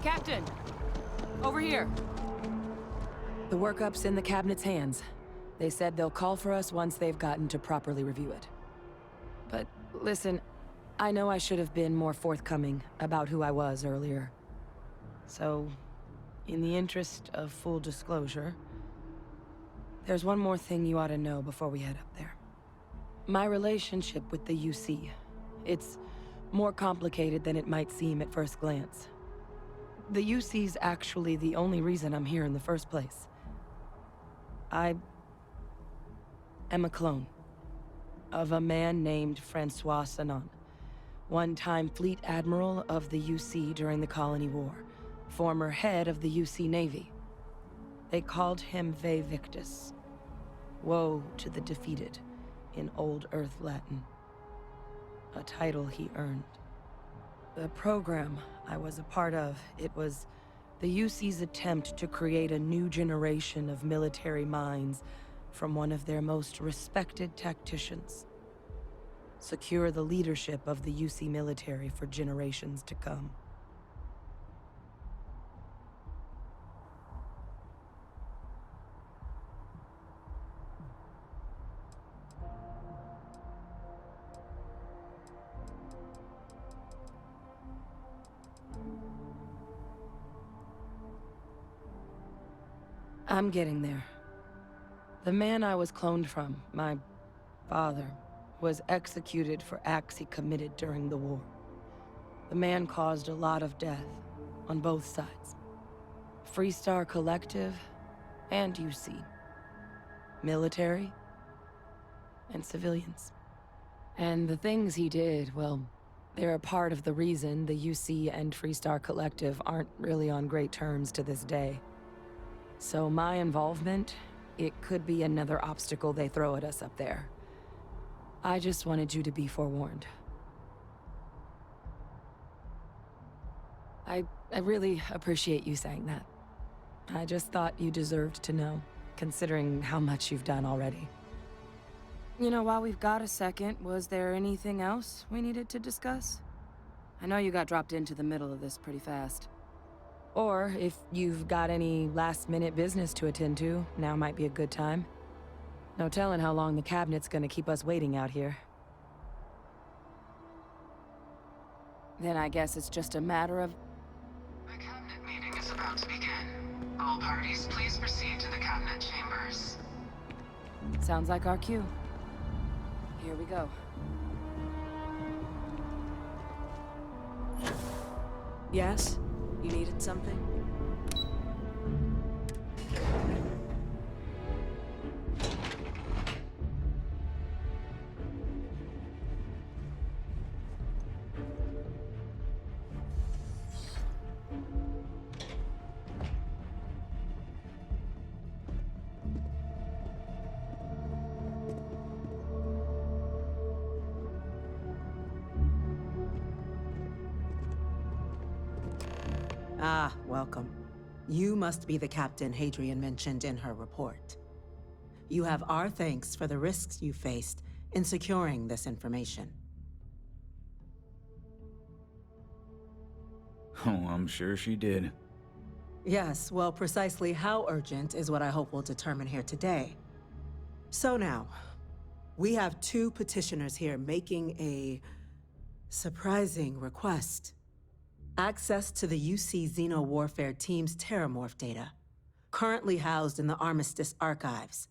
Captain! Over here! The workup's in the cabinet's hands. They said they'll call for us once they've gotten to properly review it. But listen, I know I should have been more forthcoming about who I was earlier. So, in the interest of full disclosure, there's one more thing you ought to know before we head up there. My relationship with the UC. It's more complicated than it might seem at first glance. The UC's actually the only reason I'm here in the first place. I am a clone of a man named Francois Sanon, one-time fleet admiral of the UC during the Colony War, former head of the UC Navy. They called him Ve Victus, woe to the defeated, in Old Earth Latin, a title he earned. The program I was a part of, it was the UC's attempt to create a new generation of military minds from one of their most respected tacticians. Secure the leadership of the UC military for generations to come. I'm getting there. The man I was cloned from, my father, was executed for acts he committed during the war. The man caused a lot of death, on both sides. Freestar Collective and UC. Military and civilians. And the things he did, well, they're a part of the reason the UC and Freestar Collective aren't really on great terms to this day. So my involvement, it could be another obstacle they throw at us up there. I just wanted you to be forewarned. I really appreciate you saying that. I just thought you deserved to know, considering how much you've done already. You know, while we've got a second, was there anything else we needed to discuss? I know you got dropped into the middle of this pretty fast. Or, if you've got any last-minute business to attend to, now might be a good time. No telling how long the cabinet's gonna keep us waiting out here. Then I guess it's just a matter of... The cabinet meeting is about to begin. All parties, please proceed to the cabinet chambers. Sounds like our cue. Here we go. Yes? You needed something? Ah, welcome. You must be the captain Hadrian mentioned in her report. You have our thanks for the risks you faced in securing this information. Oh, I'm sure she did. Yes, well, precisely how urgent is what I hope we'll determine here today. So now, we have two petitioners here making a surprising request. Access to the UC Xeno-Warfare Team's Terramorph data, currently housed in the Armistice archives.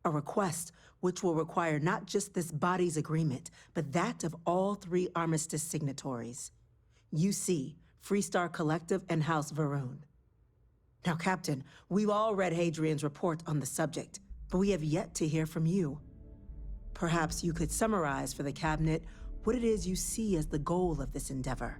A request which will require not just this body's agreement, but that of all three Armistice signatories. UC, Freestar Collective, and House Varun. Now, Captain, we've all read Hadrian's report on the subject, but we have yet to hear from you. Perhaps you could summarize for the Cabinet what it is you see as the goal of this endeavor.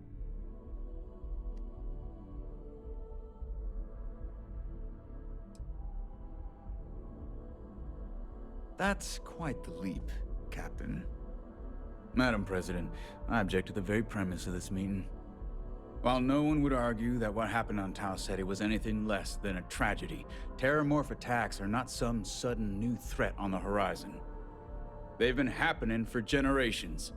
That's quite the leap, Captain. Madam President, I object to the very premise of this meeting. While no one would argue that what happened on Tau Ceti was anything less than a tragedy, terramorph attacks are not some sudden new threat on the horizon. They've been happening for generations.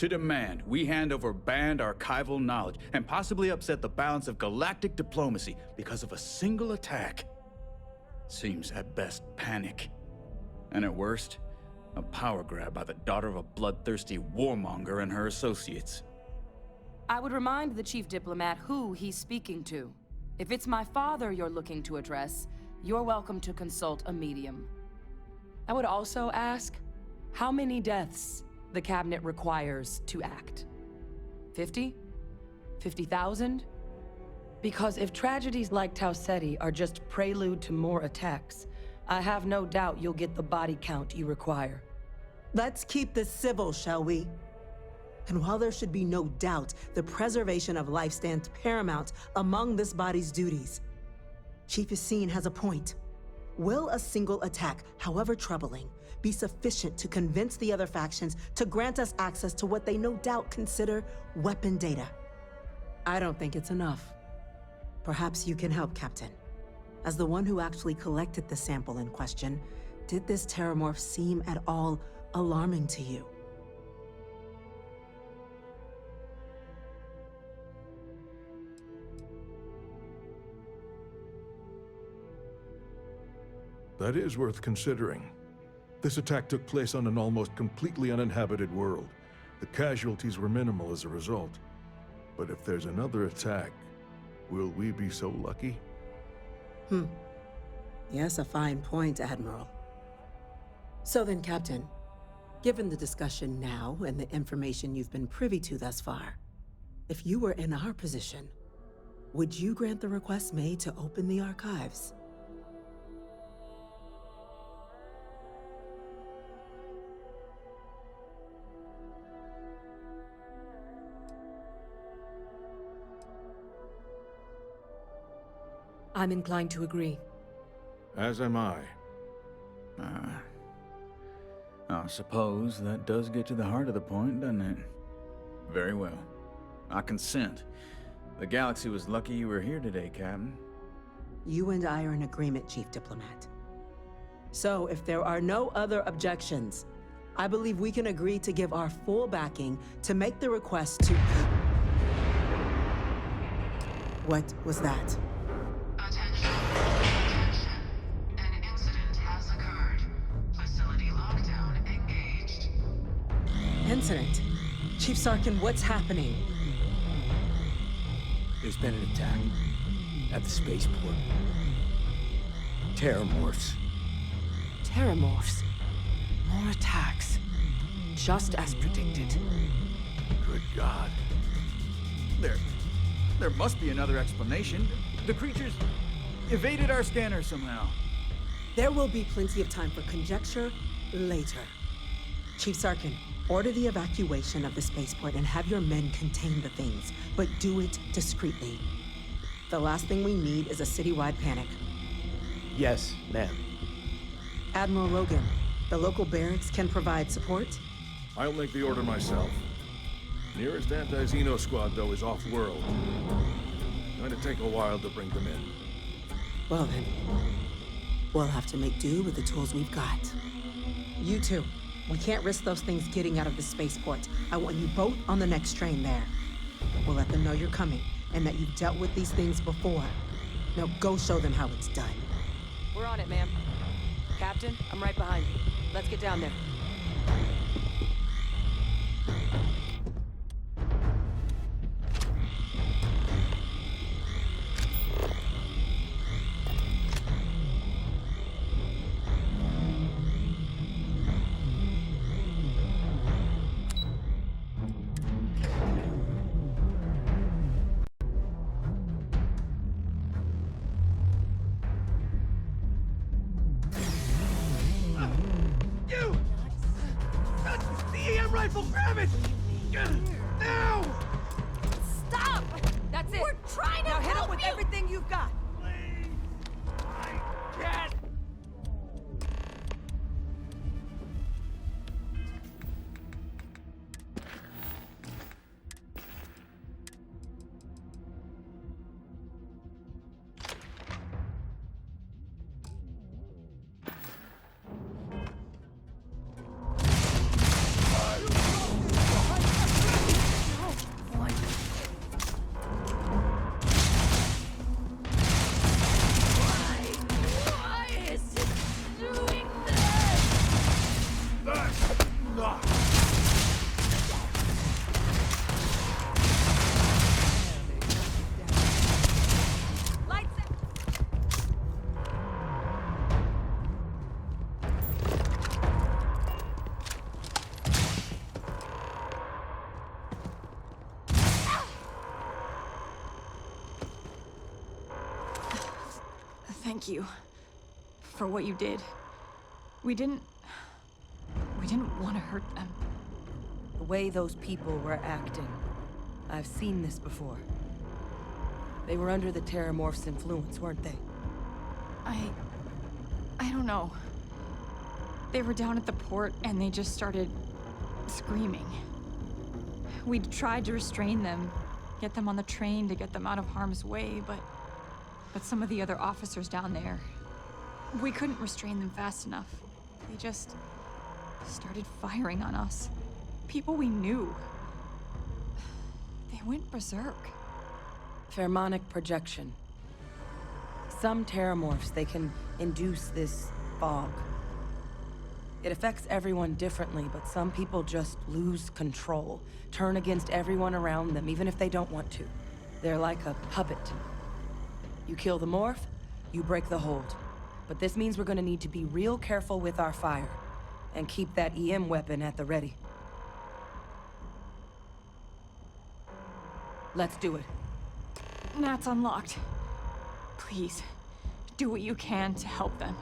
to demand we hand over banned archival knowledge and possibly upset the balance of galactic diplomacy because of a single attack seems at best panic, and at worst, a power grab by the daughter of a bloodthirsty warmonger and her associates. I would remind the chief diplomat who he's speaking to. If it's my father you're looking to address, you're welcome to consult a medium. I would also ask how many deaths the cabinet requires to act. 50? 50,000? Because if tragedies like Tau Ceti are just prelude to more attacks, I have no doubt you'll get the body count you require. Let's keep this civil, shall we? And while there should be no doubt the preservation of life stands paramount among this body's duties, Chief Yassine has a point. Will a single attack, however troubling, be sufficient to convince the other factions to grant us access to what they no doubt consider weapon data? I don't think it's enough. Perhaps you can help, Captain. As the one who actually collected the sample in question, did this terramorph seem at all alarming to you? That is worth considering. This attack took place on an almost completely uninhabited world. The casualties were minimal as a result. But if there's another attack, will we be so lucky? Yes, a fine point, Admiral. So then, Captain, given the discussion now and the information you've been privy to thus far, if you were in our position, would you grant the request made to open the archives? I'm inclined to agree. As am I. I suppose that does get to the heart of the point, doesn't it? Very well. I consent. The galaxy was lucky you were here today, Captain. You and I are in agreement, Chief Diplomat. So, if there are no other objections, I believe we can agree to give our full backing to make the request to... What was that? Attention. An incident has occurred. Facility lockdown engaged. Incident? Chief Sarkin, what's happening? There's been an attack at the spaceport. Terramorphs. Terramorphs. More attacks. Just as predicted. Good God. There must be another explanation. The creatures evaded our scanner somehow. There will be plenty of time for conjecture later. Chief Sarkin, order the evacuation of the spaceport and have your men contain the things, but do it discreetly. The last thing we need is a citywide panic. Yes, ma'am. Admiral Rogan, the local barracks can provide support? I'll make the order myself. Nearest anti-Xeno squad, though, is off-world. Going to take a while to bring them in. Well then, we'll have to make do with the tools we've got. You two, we can't risk those things getting out of the spaceport. I want you both on the next train there. We'll let them know you're coming and that you've dealt with these things before. Now go show them how it's done. We're on it, ma'am. Captain, I'm right behind you. Let's get down there. Rifle, grab it! Now! Stop! That's it. We're trying to now hit help it with you. everything you've got. Please! I can't! Thank you for what you did. We didn't want to hurt them. The way those people were acting, I've seen this before. They were under the Terramorph's influence, weren't they? I don't know. They were down at the port and they just started screaming. We tried to restrain them, get them on the train to get them out of harm's way, but some of the other officers down there, we couldn't restrain them fast enough. They just started firing on us. People we knew. They went berserk. Pheromonic projection. Some Terramorphs, they can induce this fog. It affects everyone differently, but some people just lose control, turn against everyone around them, even if they don't want to. They're like a puppet. You kill the morph, you break the hold. But this means we're gonna need to be real careful with our fire, and keep that EM weapon at the ready. Let's do it. Nat's unlocked. Please, do what you can to help them.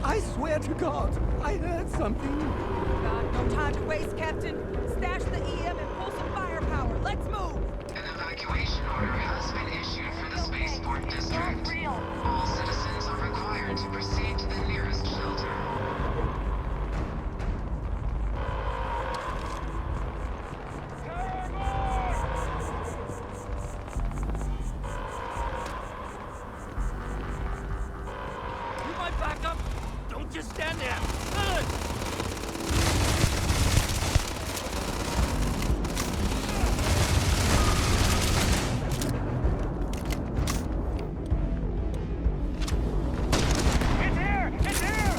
I swear to God, I heard something. God, no time to waste, Captain. Stash the EM and pull some firepower. Let's move! An evacuation order has been issued for the spaceport district. All citizens are required to proceed to the nearest shelter. You might back up. Don't just stand there. Good. It's here! It's here!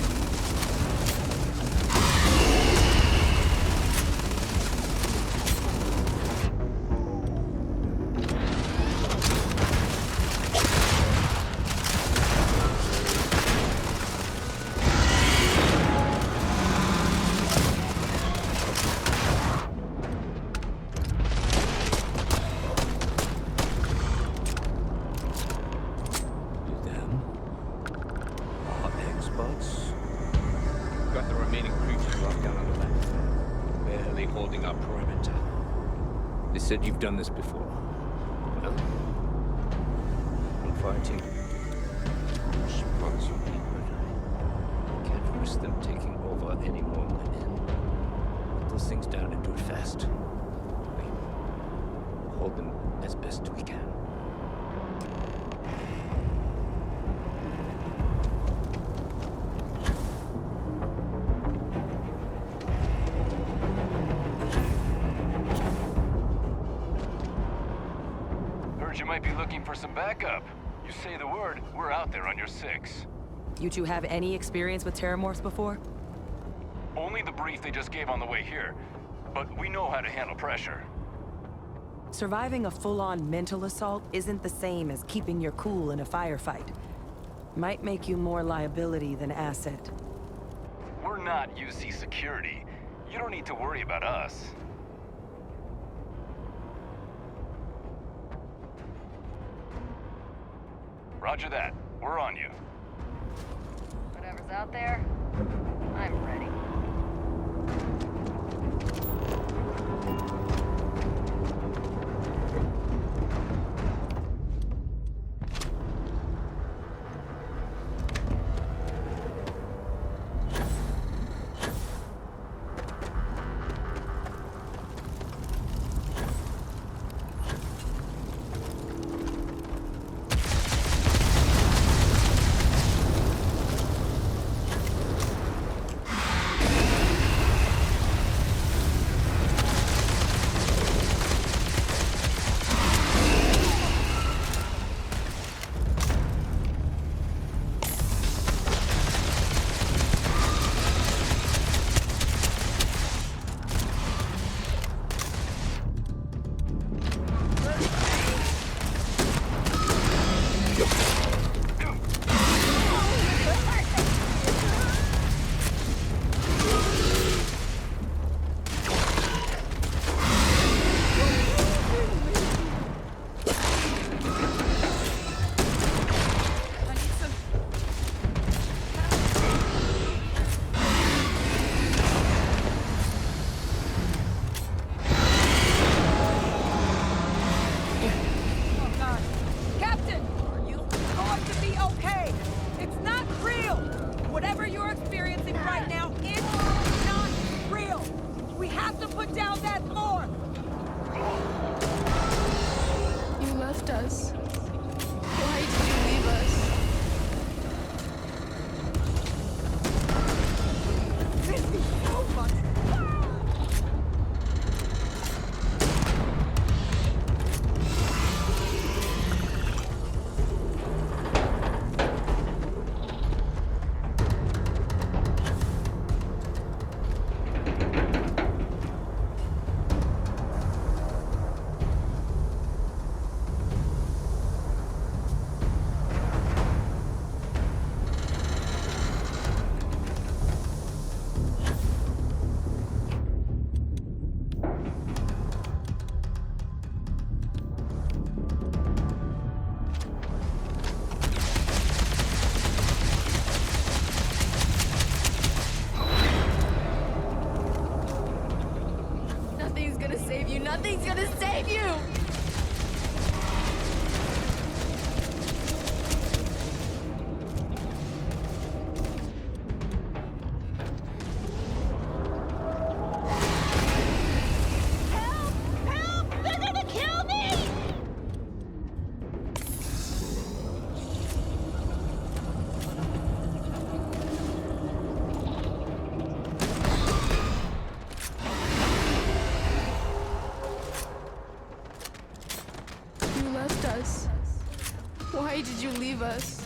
Them? Our experts? Got the remaining creatures locked down on the land. Barely holding our perimeter. They said you've done this before. Well, I'm fighting. Responsibly, but I can't risk them taking over any more men. Put those things down and do it fast. We hold them as best we can. Heard you might be looking for some backup. You say the word, we're out there on your 6. You two have any experience with Terramorphs before? Only the brief they just gave on the way here. But we know how to handle pressure. Surviving a full-on mental assault isn't the same as keeping your cool in a firefight. Might make you more liability than asset. We're not UC security. You don't need to worry about us. Roger that. We're on you. Whatever's out there, I'm ready. put down that floor! You left us. Why did you leave us? This is so much Nothing's gonna save you. Nothing's gonna save you! Help! Help! They're gonna kill me! You left us. Why did you leave us?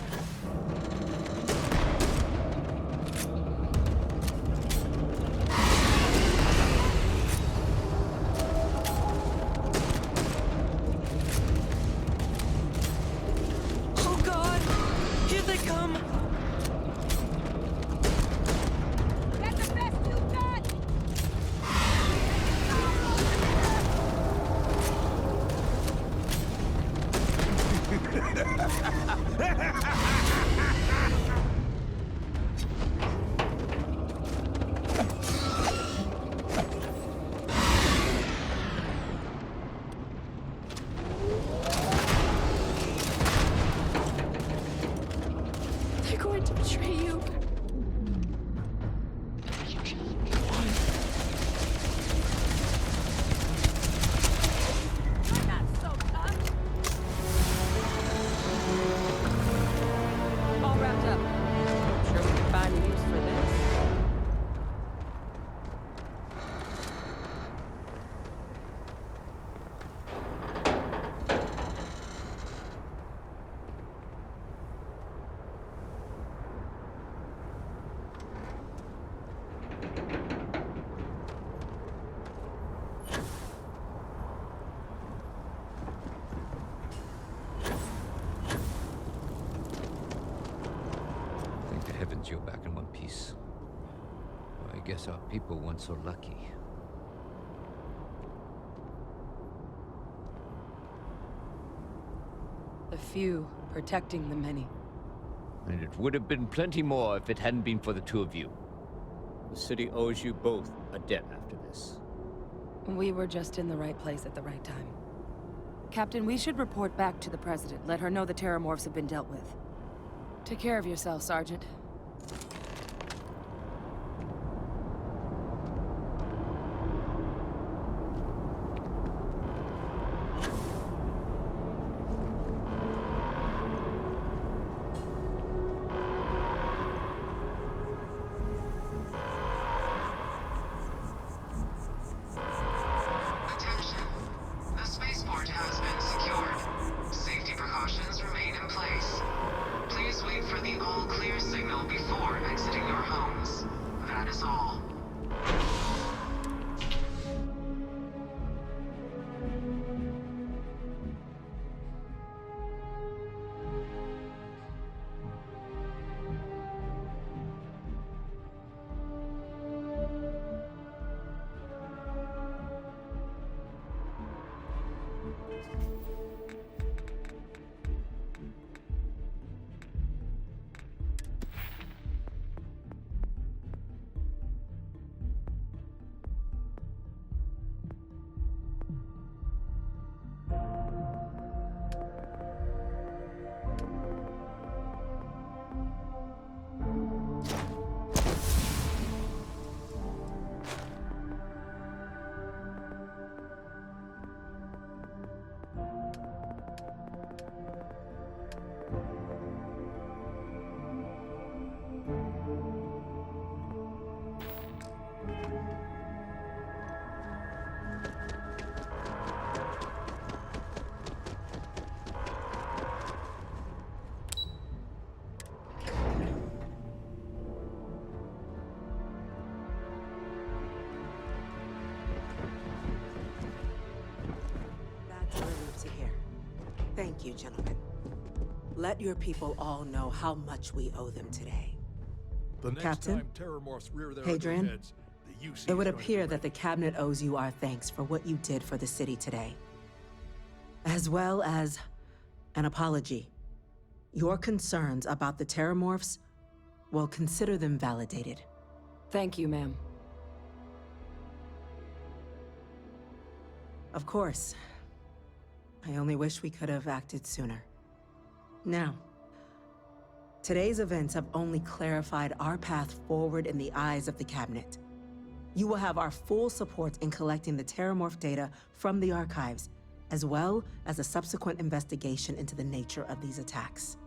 Oh God! Here they come! That's the best you've got! They're going to betray you. I'm not so tough! All wrapped up. Sure we can find a use for this. Thank the heavens you're back in one piece. I guess our people weren't so lucky. The few protecting the many. And it would have been plenty more if it hadn't been for the two of you. The city owes you both a debt after this. We were just in the right place at the right time. Captain, we should report back to the President. Let her know the Terramorphs have been dealt with. Take care of yourself, Sergeant. Attention. The spaceport has been secured. Safety precautions remain in place. Please wait for the all-clear signal before exiting your homes. That is all. Thank you, gentlemen. Let your people all know how much we owe them today. The next Captain? time terramorphs rear their Hadrian? ugly heads, the UC It would is going to appear be that the Cabinet owes you our thanks for what you did for the city today, as well as an apology. Your concerns about the terramorphs, well, consider them validated. Thank you, ma'am. Of course. I only wish we could have acted sooner. Now, today's events have only clarified our path forward in the eyes of the Cabinet. You will have our full support in collecting the terramorph data from the archives, as well as a subsequent investigation into the nature of these attacks.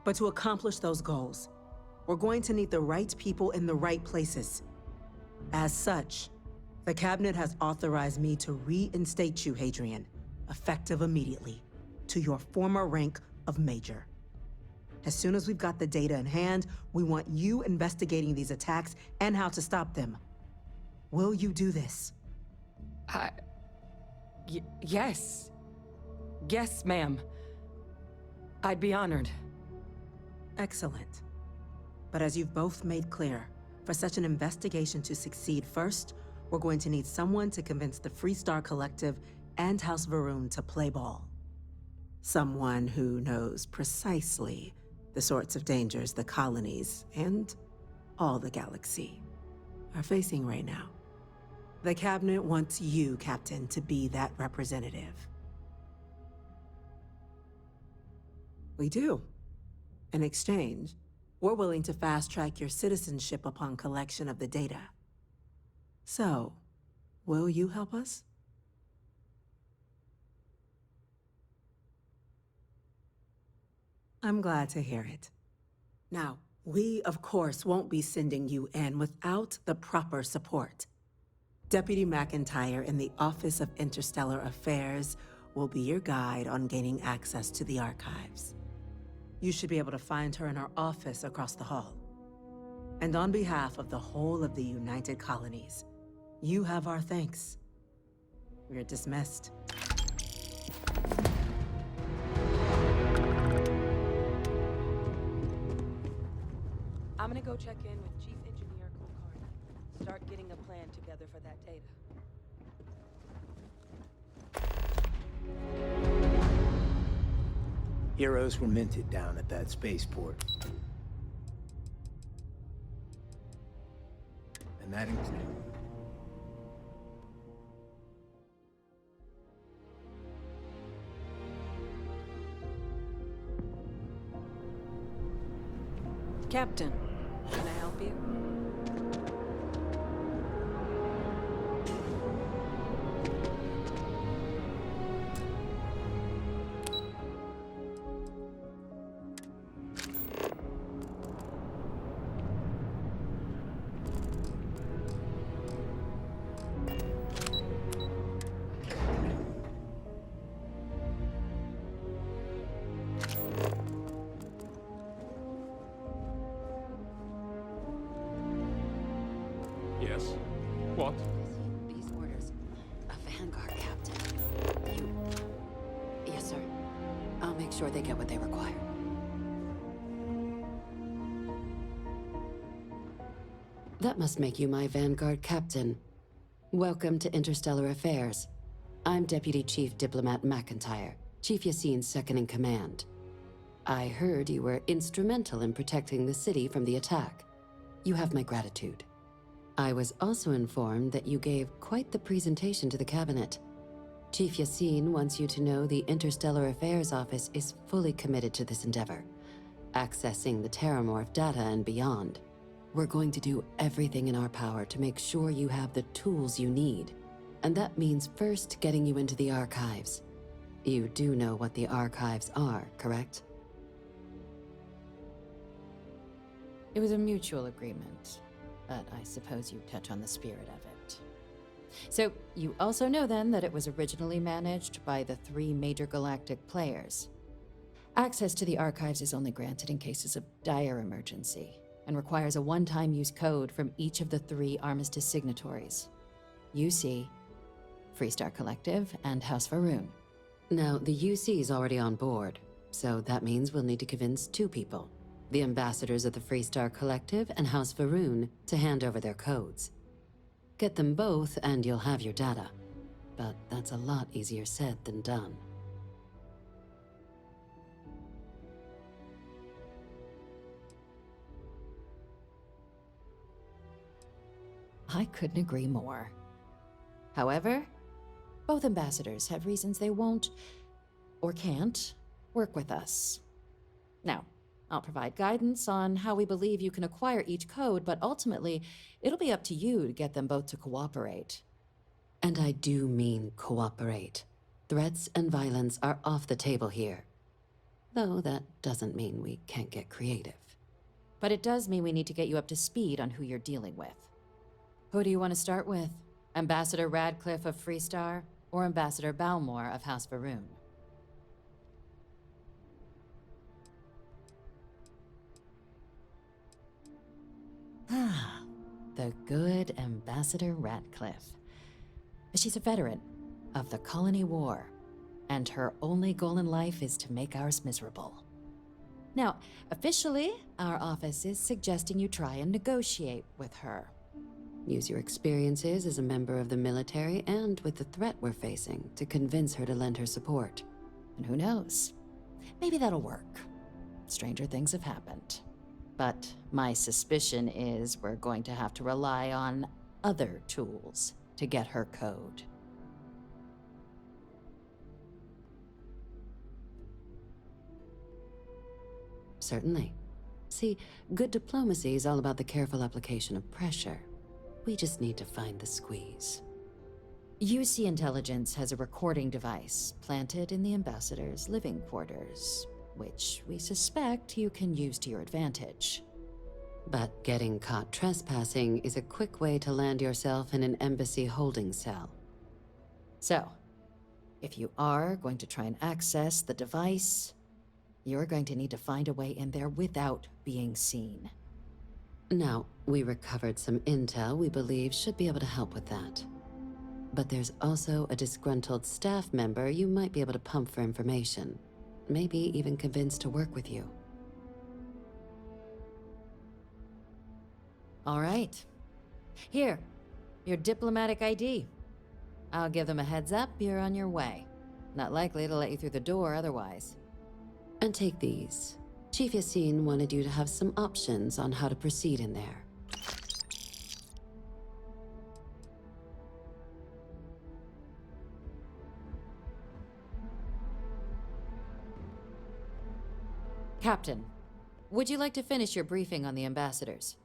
But to accomplish those goals, we're going to need the right people in the right places. As such, the Cabinet has authorized me to reinstate you, Hadrian, effective immediately, to your former rank of Major. As soon as we've got the data in hand, we want you investigating these attacks and how to stop them. Will you do this? Yes. Yes, ma'am. I'd be honored. Excellent. But as you've both made clear, for such an investigation to succeed first, we're going to need someone to convince the Freestar Collective and House Varun to play ball. Someone who knows precisely the sorts of dangers the colonies and all the galaxy are facing right now. The Cabinet wants you, Captain, to be that representative. We do. In exchange, we're willing to fast-track your citizenship upon collection of the data. So, will you help us? I'm glad to hear it. Now, we, of course, won't be sending you in without the proper support. Deputy McIntyre in the Office of Interstellar Affairs will be your guide on gaining access to the archives. You should be able to find her in her office across the hall. And on behalf of the whole of the United Colonies, you have our thanks. You're dismissed. I'm gonna go check in with Chief Engineer Kulkarni. Start getting a plan together for that data. Heroes were minted down at that spaceport. And that includes... Captain, can I help you? Yes? What? These orders. A Vanguard captain. Yes, sir. I'll make sure they get what they require. That must make you my Vanguard captain. Welcome to Interstellar Affairs. I'm Deputy Chief Diplomat McIntyre, Chief Yassine's second-in-command. I heard you were instrumental in protecting the city from the attack. You have my gratitude. I was also informed that you gave quite the presentation to the Cabinet. Chief Yassine wants you to know the Interstellar Affairs Office is fully committed to this endeavor, accessing the Terramorph data and beyond. We're going to do everything in our power to make sure you have the tools you need. And that means first getting you into the archives. You do know what the archives are, correct? It was a mutual agreement, but I suppose you touch on the spirit of it. So, you also know then that it was originally managed by the 3 major galactic players. Access to the archives is only granted in cases of dire emergency, and requires a one-time use code from each of the 3 armistice signatories. UC, Freestar Collective, and House Varun. Now, the UC is already on board, so that means we'll need to convince two people. The ambassadors of the Freestar Collective and House Varun to hand over their codes. Get them both and you'll have your data. But that's a lot easier said than done. I couldn't agree more. However, both ambassadors have reasons they won't, or can't, work with us. Now, I'll provide guidance on how we believe you can acquire each code, but ultimately, it'll be up to you to get them both to cooperate. And I do mean cooperate. Threats and violence are off the table here. Though that doesn't mean we can't get creative. But it does mean we need to get you up to speed on who you're dealing with. Who do you want to start with? Ambassador Radcliffe of Freestar, or Ambassador Balmore of House Varun? The good Ambassador Radcliffe. She's a veteran of the Colony War, and her only goal in life is to make ours miserable. Now, officially, our office is suggesting you try and negotiate with her. Use your experiences as a member of the military and with the threat we're facing to convince her to lend her support. And who knows? Maybe that'll work. Stranger things have happened. But my suspicion is we're going to have to rely on other tools to get her code. Certainly. See, good diplomacy is all about the careful application of pressure. We just need to find the squeeze. UC Intelligence has a recording device planted in the ambassador's living quarters, which we suspect you can use to your advantage. But getting caught trespassing is a quick way to land yourself in an embassy holding cell. So, if you are going to try and access the device, you're going to need to find a way in there without being seen. Now, we recovered some intel we believe should be able to help with that. But there's also a disgruntled staff member you might be able to pump for information. Maybe even convince to work with you. All right. Here, your diplomatic ID. I'll give them a heads up you're on your way. Not likely to let you through the door otherwise. And take these. Chief Yassine wanted you to have some options on how to proceed in there. Captain, would you like to finish your briefing on the ambassadors?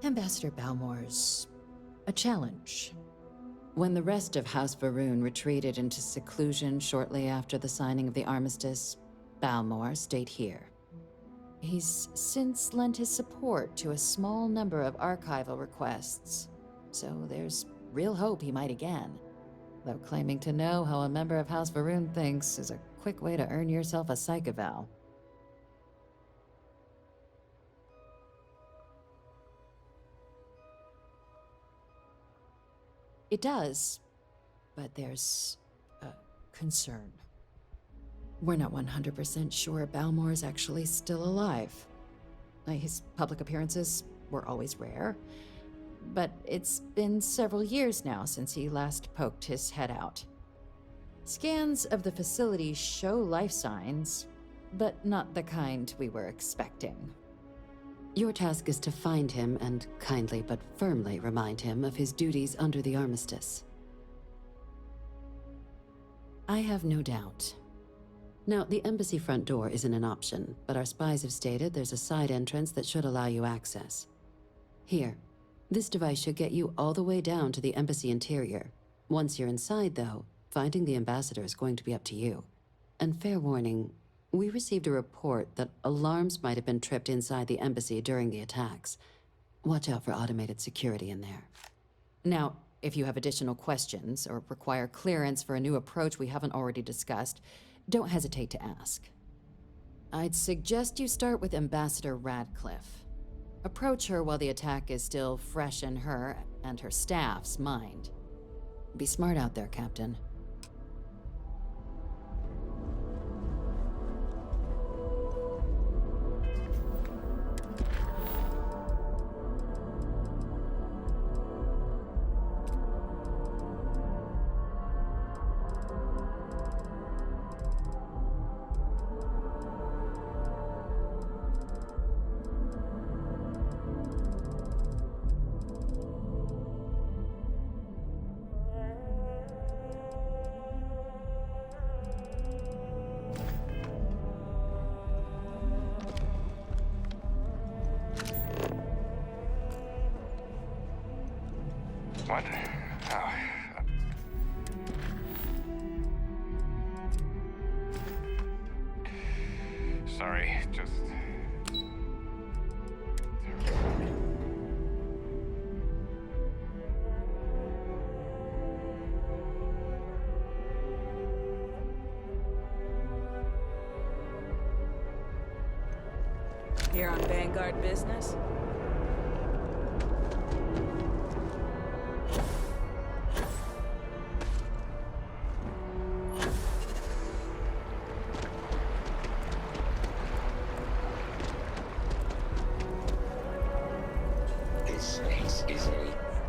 Ambassador Balmore's a challenge. When the rest of House Varun retreated into seclusion shortly after the signing of the armistice, Balmore stayed here. He's since lent his support to a small number of archival requests, so there's real hope he might again. Though claiming to know how a member of House Varun thinks is a quick way to earn yourself a psych eval. It does, but there's a concern. We're not 100% sure Balmore is actually still alive. His public appearances were always rare, but it's been several years now since he last poked his head out. Scans of the facility show life signs, but not the kind we were expecting. Your task is to find him and kindly but firmly remind him of his duties under the armistice. I have no doubt. Now, the embassy front door isn't an option, but our spies have stated there's a side entrance that should allow you access. Here, this device should get you all the way down to the embassy interior. Once you're inside, though, finding the ambassador is going to be up to you. And fair warning, we received a report that alarms might have been tripped inside the embassy during the attacks. Watch out for automated security in there. Now, if you have additional questions or require clearance for a new approach we haven't already discussed, don't hesitate to ask. I'd suggest you start with Ambassador Radcliffe. Approach her while the attack is still fresh in her and her staff's mind. Be smart out there, Captain. What? Oh. Sorry, just... Here on Vanguard business? This place is a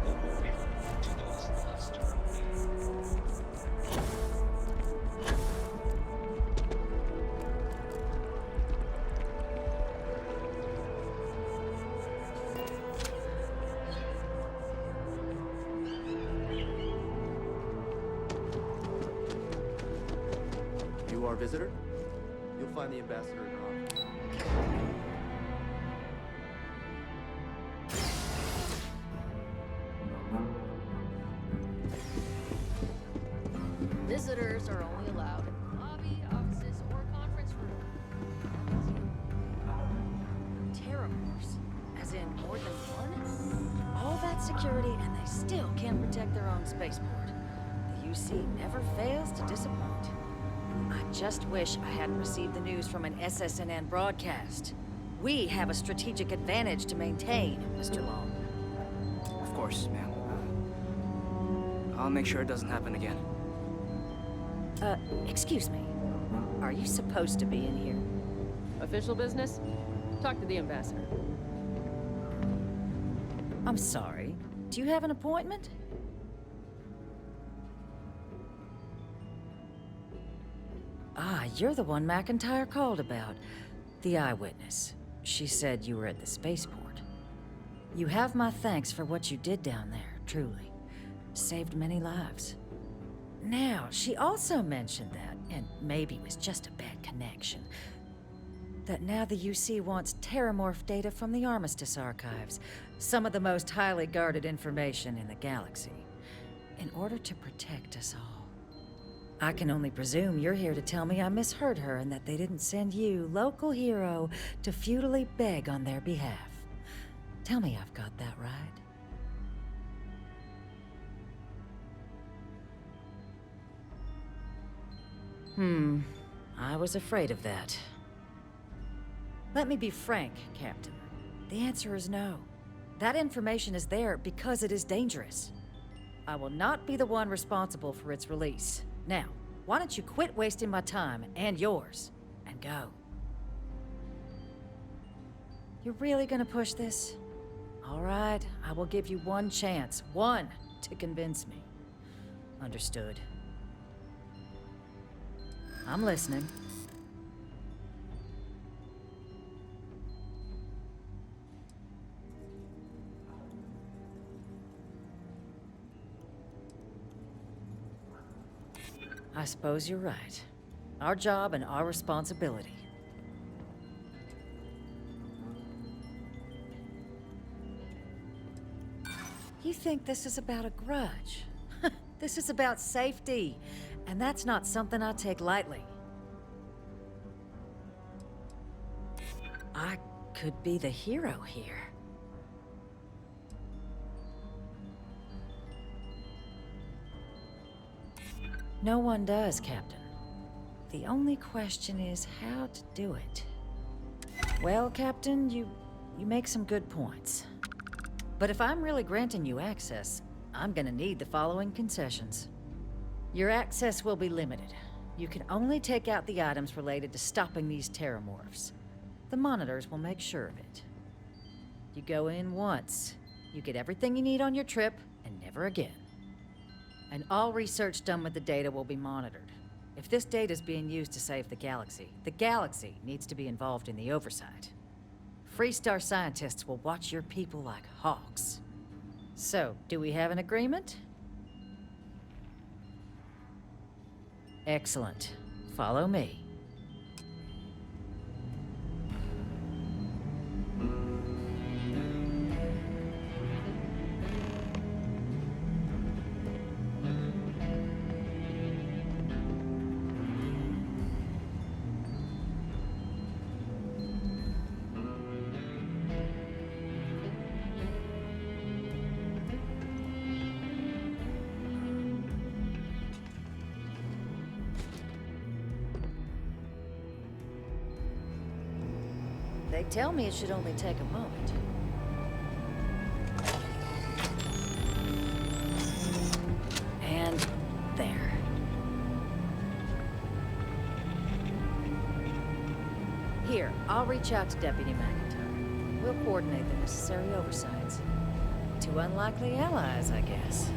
memorial to those lost to You are a visitor? You'll find the ambassador in her office. Visitors are only allowed in the lobby, offices, or conference room. Terramorphs, as in more than one? All that security and they still can't protect their own spaceport. The UC never fails to disappoint. I just wish I hadn't received the news from an SSNN broadcast. We have a strategic advantage to maintain, Mr. Long. Of course, ma'am. I'll make sure it doesn't happen again. Excuse me. Are you supposed to be in here? Official business? Talk to the ambassador. I'm sorry. Do you have an appointment? Ah, you're the one McIntyre called about. The eyewitness. She said you were at the spaceport. You have my thanks for what you did down there, truly. Saved many lives. Now, she also mentioned that, and maybe it was just a bad connection, that now the UC wants terramorph data from the Armistice archives, some of the most highly guarded information in the galaxy, in order to protect us all. I can only presume you're here to tell me I misheard her and that they didn't send you, local hero, to futilely beg on their behalf. Tell me I've got that right. I was afraid of that. Let me be frank, Captain. The answer is no. That information is there because it is dangerous. I will not be the one responsible for its release. Now, why don't you quit wasting my time and yours, and go? You're really gonna push this? All right, I will give you one chance, one, to convince me. Understood. I'm listening. I suppose you're right. Our job and our responsibility. You think this is about a grudge? This is about safety, and that's not something I take lightly. I could be the hero here. No one does, Captain. The only question is how to do it. Well, Captain, you make some good points. But if I'm really granting you access, I'm gonna need the following concessions. Your access will be limited. You can only take out the items related to stopping these terramorphs. The monitors will make sure of it. You go in once, you get everything you need on your trip, and never again. And all research done with the data will be monitored. If this data is being used to save the galaxy needs to be involved in the oversight. Freestar scientists will watch your people like hawks. So, do we have an agreement? Excellent. Follow me. They tell me it should only take a moment. And there. Here, I'll reach out to Deputy McIntyre. We'll coordinate the necessary oversights. Two unlikely allies, I guess.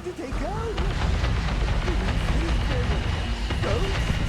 Where did they go? Ghosts?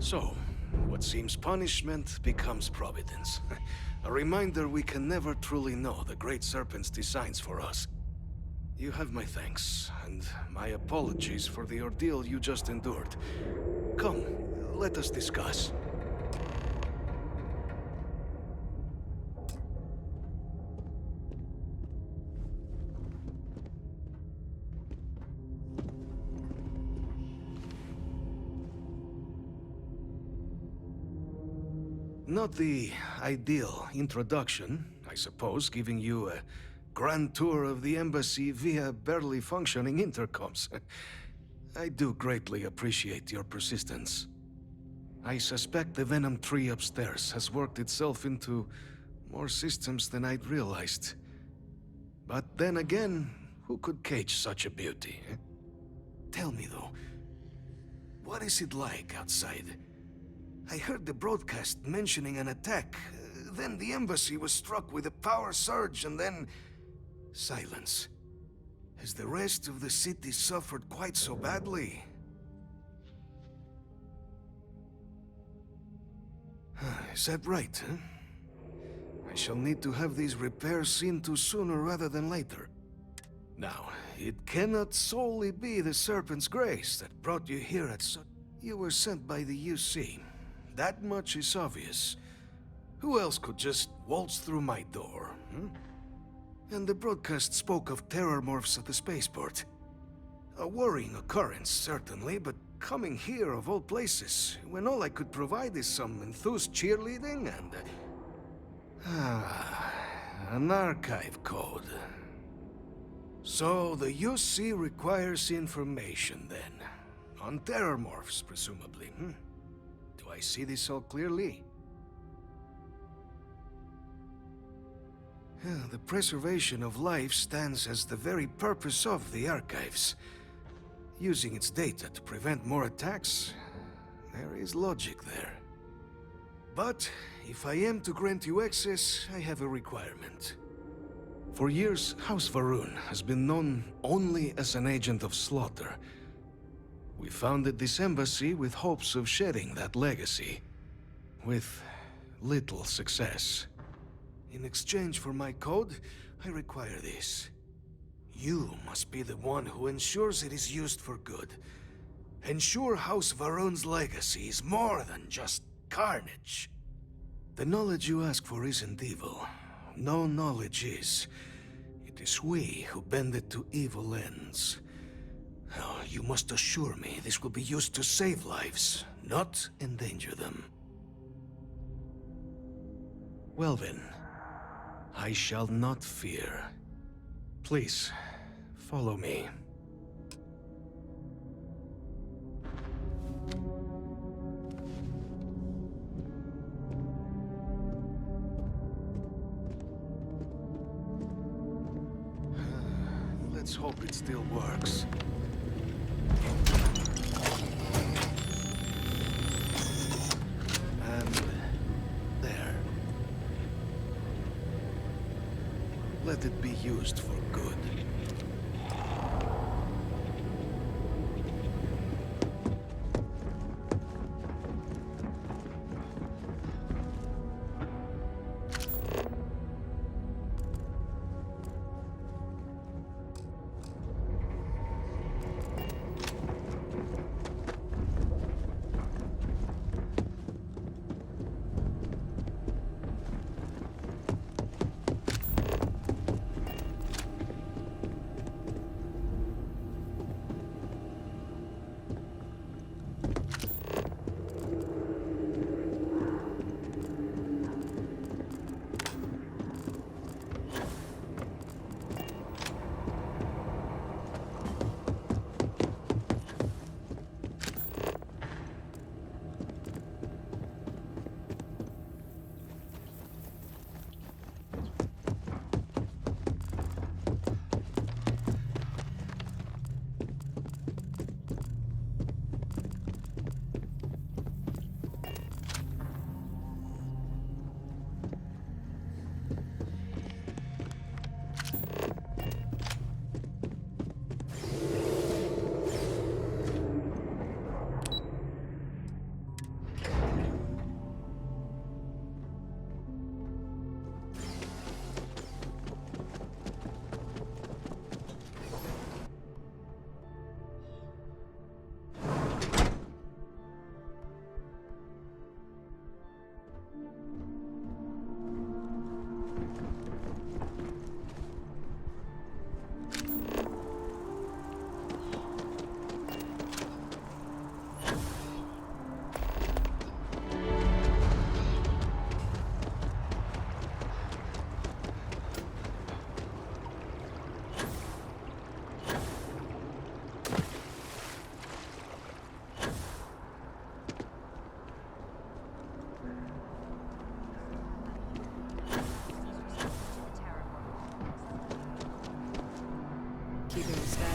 So, what seems punishment becomes providence. A reminder we can never truly know the Great Serpent's designs for us. You have my thanks, and my apologies for the ordeal you just endured. Come, let us discuss. Not the ideal introduction, I suppose, giving you a grand tour of the embassy via barely functioning intercoms. I do greatly appreciate your persistence. I suspect the Venom tree upstairs has worked itself into more systems than I'd realized. But then again, who could cage such a beauty? Eh? Tell me though, what is it like outside? I heard the broadcast mentioning an attack. Then the embassy was struck with a power surge, and then silence. Has the rest of the city suffered quite so badly? Is that right, huh? I shall need to have these repairs seen to sooner rather than later. Now, it cannot solely be the Serpent's grace that brought you here at such... You were sent by the UC. That much is obvious. Who else could just waltz through my door, hmm? And the broadcast spoke of terror morphs at the spaceport. A worrying occurrence, certainly, but coming here of all places, when all I could provide is some enthused cheerleading and... an archive code. So the UC requires information, then. On terror morphs, presumably, hmm? Do I see this all clearly? The preservation of life stands as the very purpose of the archives. Using its data to prevent more attacks, there is logic there. But if I am to grant you access, I have a requirement. For years, House Varun has been known only as an agent of slaughter. We founded this embassy with hopes of shedding that legacy, with little success. In exchange for my code, I require this. You must be the one who ensures it is used for good. Ensure House Varun's legacy is more than just carnage. The knowledge you ask for isn't evil. No knowledge is. It is we who bend it to evil ends. Oh, you must assure me this will be used to save lives, not endanger them. Well then, I shall not fear. Please, follow me. Let's hope it still works. And there. Let it be used for good.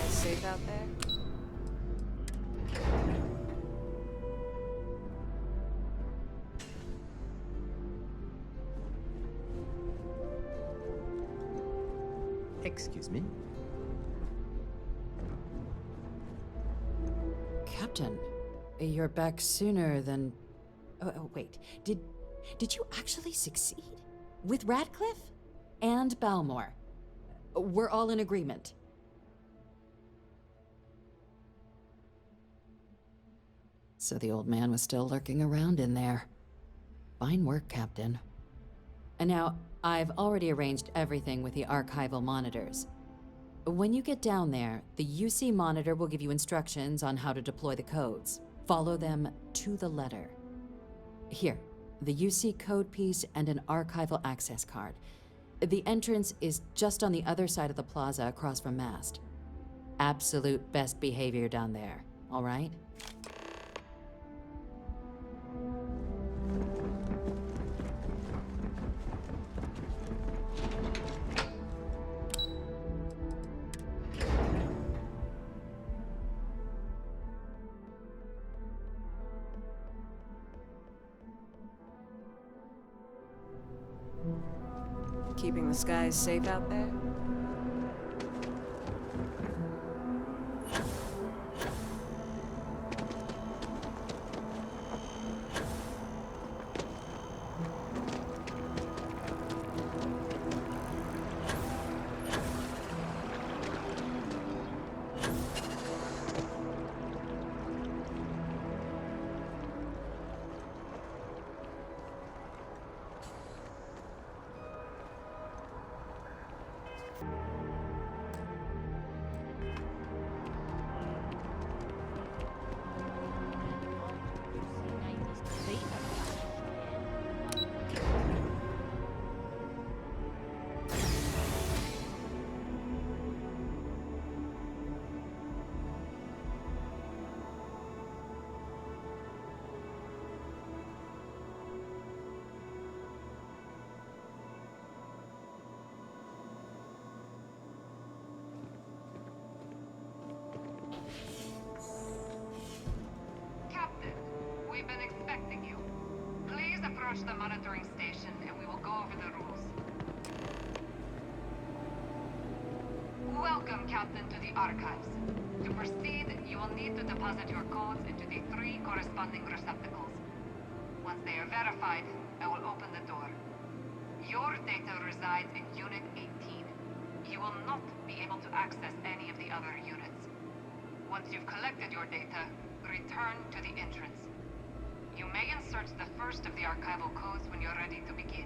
skies safe out there? Excuse me? Captain, you're back sooner than... Oh, wait. Did you actually succeed? With Radcliffe? And Balmore? We're all in agreement. So the old man was still lurking around in there. Fine work, Captain. And now, I've already arranged everything with the archival monitors. When you get down there, the UC monitor will give you instructions on how to deploy the codes. Follow them to the letter. Here, the UC code piece and an archival access card. The entrance is just on the other side of the plaza across from Mast. Absolute best behavior down there, all right? Keeping the skies safe out there? Approach the monitoring station and we will go over the rules. Welcome, Captain, to the Archives. To proceed, you will need to deposit your codes into the 3 corresponding receptacles. Once they are verified, I will open the door. Your data resides in Unit 18. You will not be able to access any of the other units. Once you've collected your data, return to the entrance. You may insert the first of the archival codes when you're ready to begin.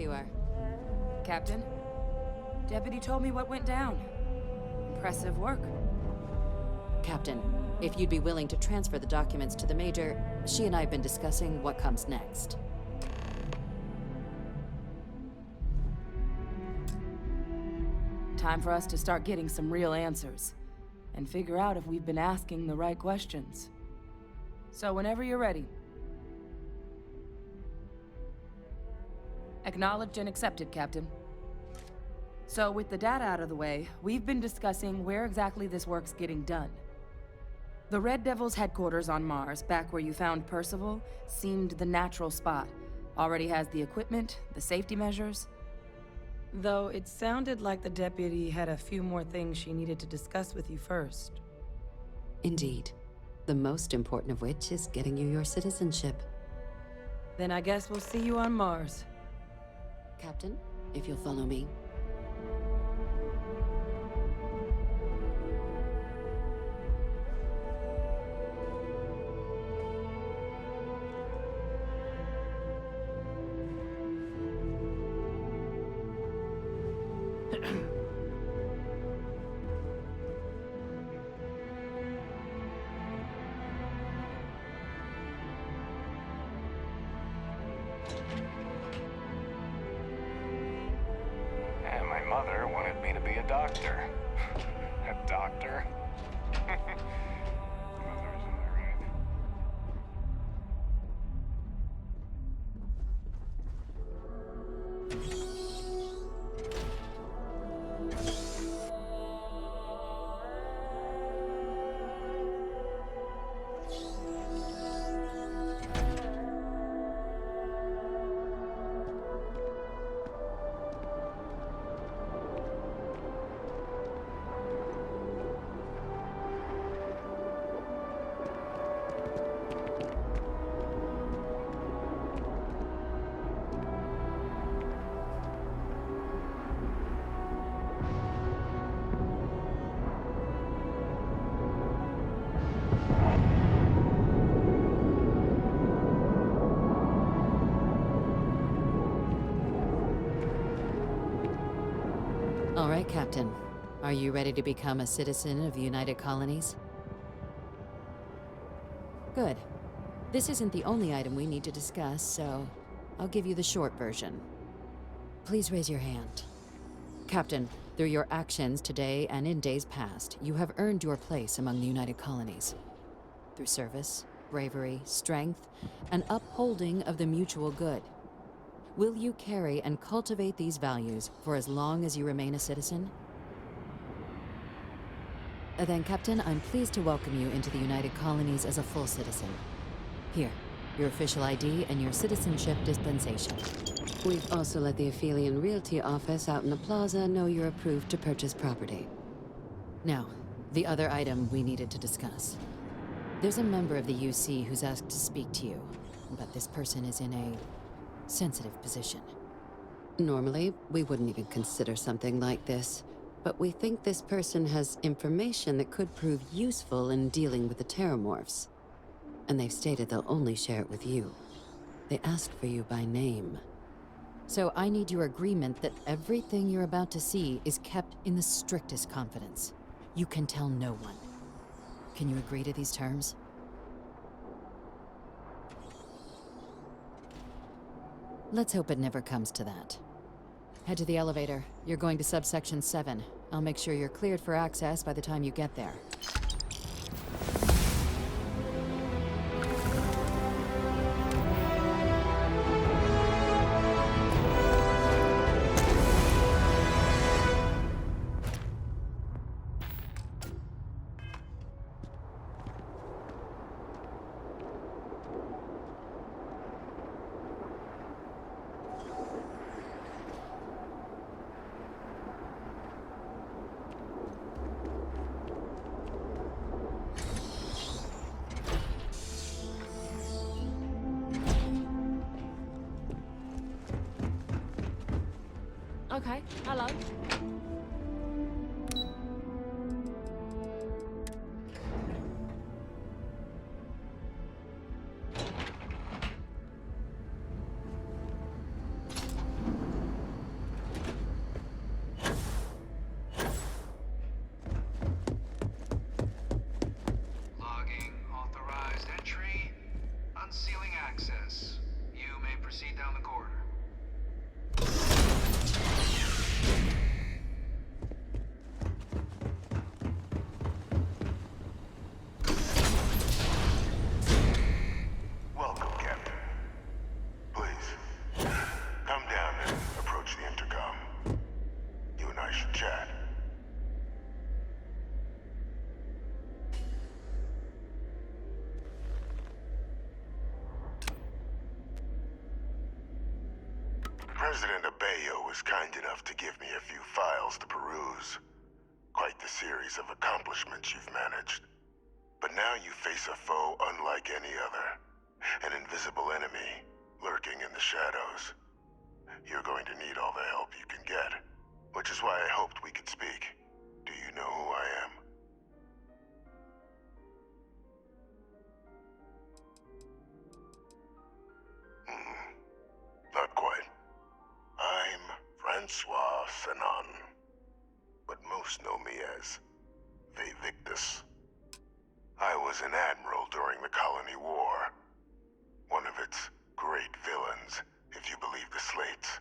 you are. Captain, Deputy told me what went down. Impressive work. Captain, if you'd be willing to transfer the documents to the Major, she and I have been discussing what comes next. Time for us to start getting some real answers, and figure out if we've been asking the right questions. So whenever you're ready. Acknowledged and accepted, Captain. So with the data out of the way, we've been discussing where exactly this work's getting done. The Red Devil's headquarters on Mars, back where you found Percival, seemed the natural spot. Already has the equipment, the safety measures. Though it sounded like the deputy had a few more things she needed to discuss with you first. Indeed. The most important of which is getting you your citizenship. Then I guess we'll see you on Mars. Captain, if you'll follow me. And my mother wanted me to be a doctor. A doctor? Mother's in the right. All right, Captain. Are you ready to become a citizen of the United Colonies? Good. This isn't the only item we need to discuss, so I'll give you the short version. Please raise your hand. Captain, through your actions today and in days past, you have earned your place among the United Colonies. Through service, bravery, strength, and upholding of the mutual good. Will you carry and cultivate these values for as long as you remain a citizen? Then, Captain, I'm pleased to welcome you into the United Colonies as a full citizen. Here, your official ID and your citizenship dispensation. We've also let the Aphelion Realty office out in the plaza know you're approved to purchase property. Now, the other item we needed to discuss. There's a member of the UC who's asked to speak to you, but this person is in a sensitive position. Normally, we wouldn't even consider something like this, but we think this person has information that could prove useful in dealing with the Terramorphs. And they've stated they'll only share it with you. They asked for you by name. So I need your agreement that everything you're about to see is kept in the strictest confidence. You can tell no one. Can you agree to these terms? Let's hope it never comes to that. Head to the elevator. You're going to subsection 7. I'll make sure you're cleared for access by the time you get there. Okay, hello. proceed down the corridor. Welcome, Captain. Please, come down and approach the intercom. You and I should chat. President Abeyo was kind enough to give me a few files to peruse. Quite the series of accomplishments you've managed. But now you face a foe unlike any other. An invisible enemy, lurking in the shadows. You're going to need all the help you can get, which is why I hoped we could speak. Do you know who I am? Not quite. I'm Francois Sanon, but most know me as Victus. I was an admiral during the Colony War. One of its great villains, if you believe the slates.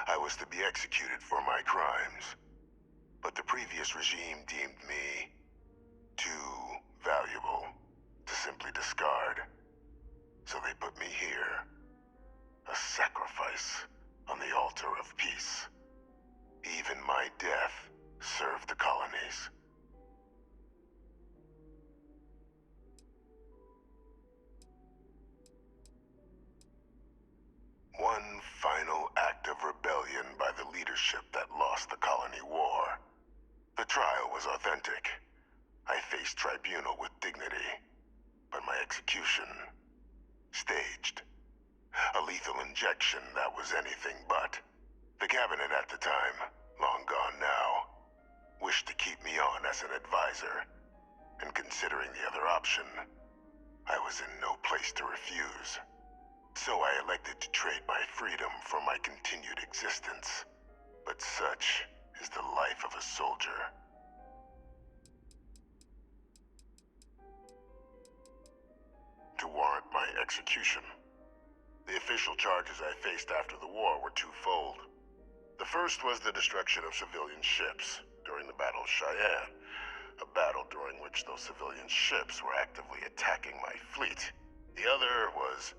I was to be executed for my crimes, but the previous regime deemed me too valuable to simply discard. So they put me here, a sacrifice on the altar of peace. Even my death served the colonies. One final act of rebellion by the leadership that lost the Colony War. The trial was authentic. I faced tribunal with dignity, but my execution, staged. A lethal injection that was anything but. The cabinet at the time, long gone now, wished to keep me on as an advisor, and considering the other option, I was in no place to refuse. So I elected to trade my freedom for my continued existence. But such is the life of a soldier. To warrant my execution, the official charges I faced after the war were twofold. The first was the destruction of civilian ships during the Battle of Cheyenne, a battle during which those civilian ships were actively attacking my fleet. The other was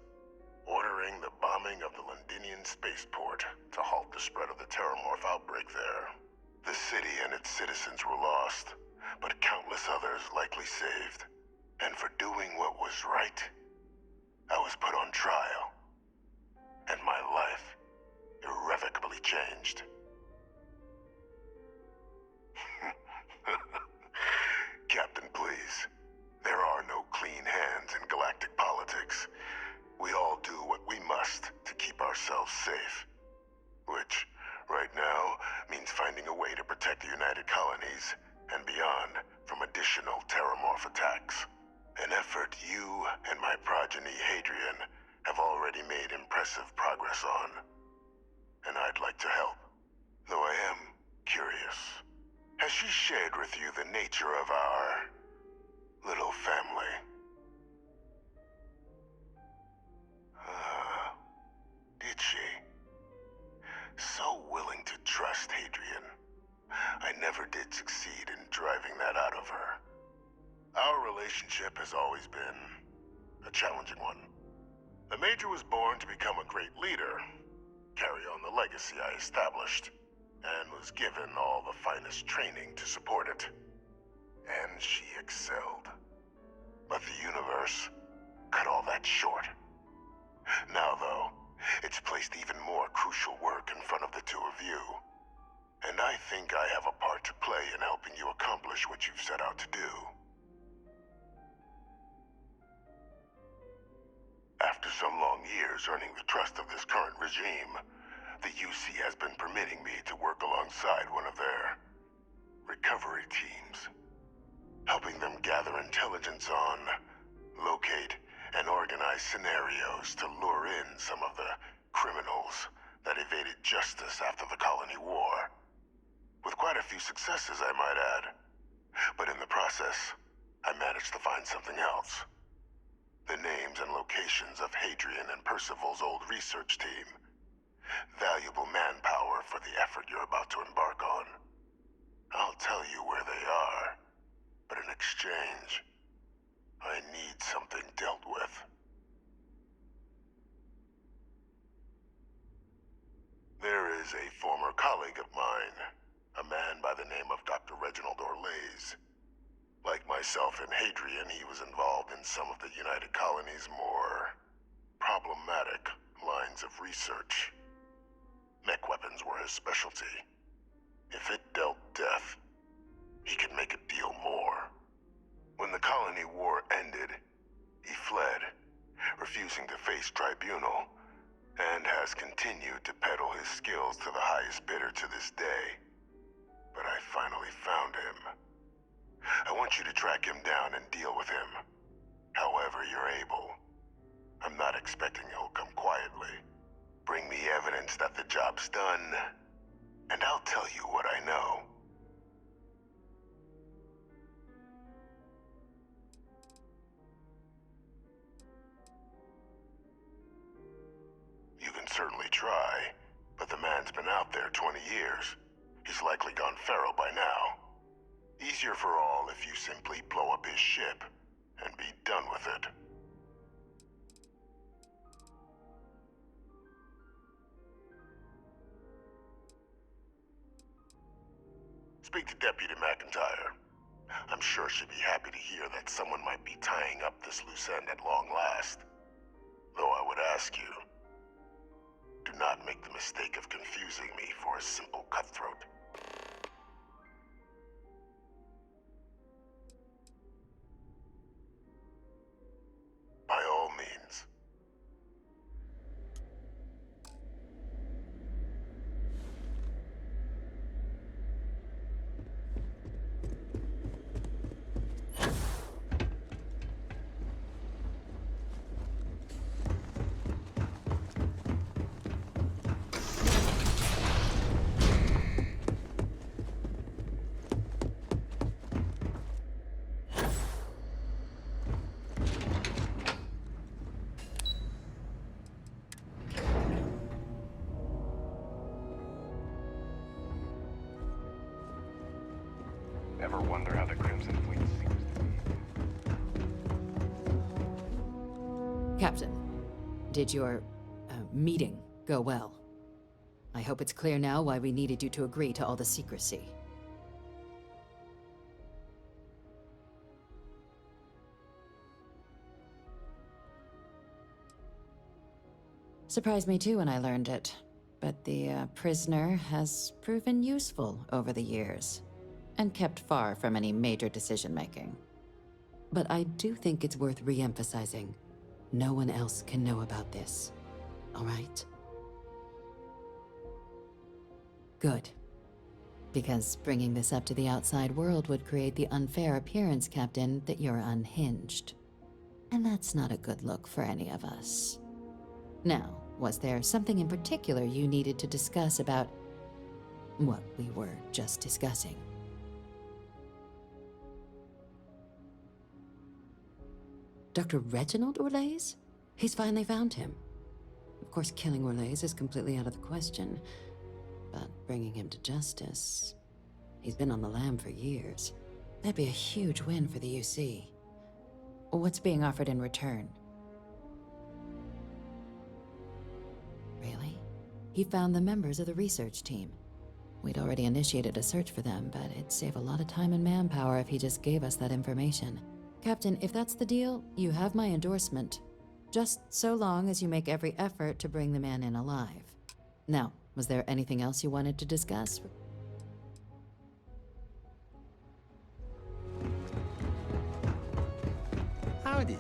ordering the bombing of the Londinian spaceport to halt the spread of the Terramorph outbreak there. The city and its citizens were lost, but countless others likely saved. And for doing what was right, I was put on trial. And my life irrevocably changed. Captain, please. There are no clean hands in galactic politics. We all do what we must to keep ourselves safe. Which, right now, means finding a way to protect the United Colonies and beyond from additional Terramorph attacks. An effort you and my progeny, Hadrian, have already made impressive progress on. And I'd like to help, though I am curious. Has she shared with you the nature of our little family? Did she? So willing to trust Hadrian. I never did succeed in driving that out of her. Our relationship has always been a challenging one. The Major was born to become a great leader, carry on the legacy I established, and was given all the finest training to support it. And she excelled. But the universe cut all that short. Now, though, it's placed even more crucial work in front of the two of you. And I think I have a part to play in helping you accomplish what you've set out to do. After some long years earning the trust of this current regime, the UC has been permitting me to work alongside one of their recovery teams, helping them gather intelligence on, locate, and organize scenarios to lure in some of the criminals that evaded justice after the Colony War. With quite a few successes, I might add. But in the process, I managed to find something else. The names and locations of Hadrian and Percival's old research team. Valuable manpower for the effort you're about to embark on. I'll tell you where they are, but in exchange, I need something dealt with. There is a former colleague of mine, a man by the name of Dr. Reginald Orlaise. Like myself and Hadrian, he was involved in some of the United Colony's more problematic lines of research. Mech weapons were his specialty. If it dealt death, he could make a deal more. When the colony war ended, he fled, refusing to face tribunal, and has continued to peddle his skills to the highest bidder to this day. But I finally found him. I want you to track him down and deal with him, however you're able. I'm not expecting he'll come quietly. Bring me evidence that the job's done, and I'll tell you what I know. You can certainly try, but the man's been out there 20 years. He's likely gone feral by now. Easier for all if you simply blow up his ship and be done with it. Speak to Deputy McIntyre. I'm sure she'd be happy to hear that someone might be tying up this loose end at long last. Though I would ask you, do not make the mistake of confusing me for a simple cutthroat. By all means. Ever wonder how the Crimson Fleet seems to be? Captain, did your meeting go well? I hope it's clear now why we needed you to agree to all the secrecy. Surprised me too when I learned it, but the prisoner has proven useful over the years, and kept far from any major decision-making. But I do think it's worth re-emphasizing. No one else can know about this, all right? Good. Because bringing this up to the outside world would create the unfair appearance, Captain, that you're unhinged. And that's not a good look for any of us. Now, was there something in particular you needed to discuss about what we were just discussing? Dr. Reginald Orlaise? He's finally found him. Of course, killing Orlaise is completely out of the question, but bringing him to justice... He's been on the lam for years. That'd be a huge win for the UC. What's being offered in return? Really? He found the members of the research team. We'd already initiated a search for them, but it'd save a lot of time and manpower if he just gave us that information. Captain, if that's the deal, you have my endorsement. Just so long as you make every effort to bring the man in alive. Now, was there anything else you wanted to discuss? Howdy.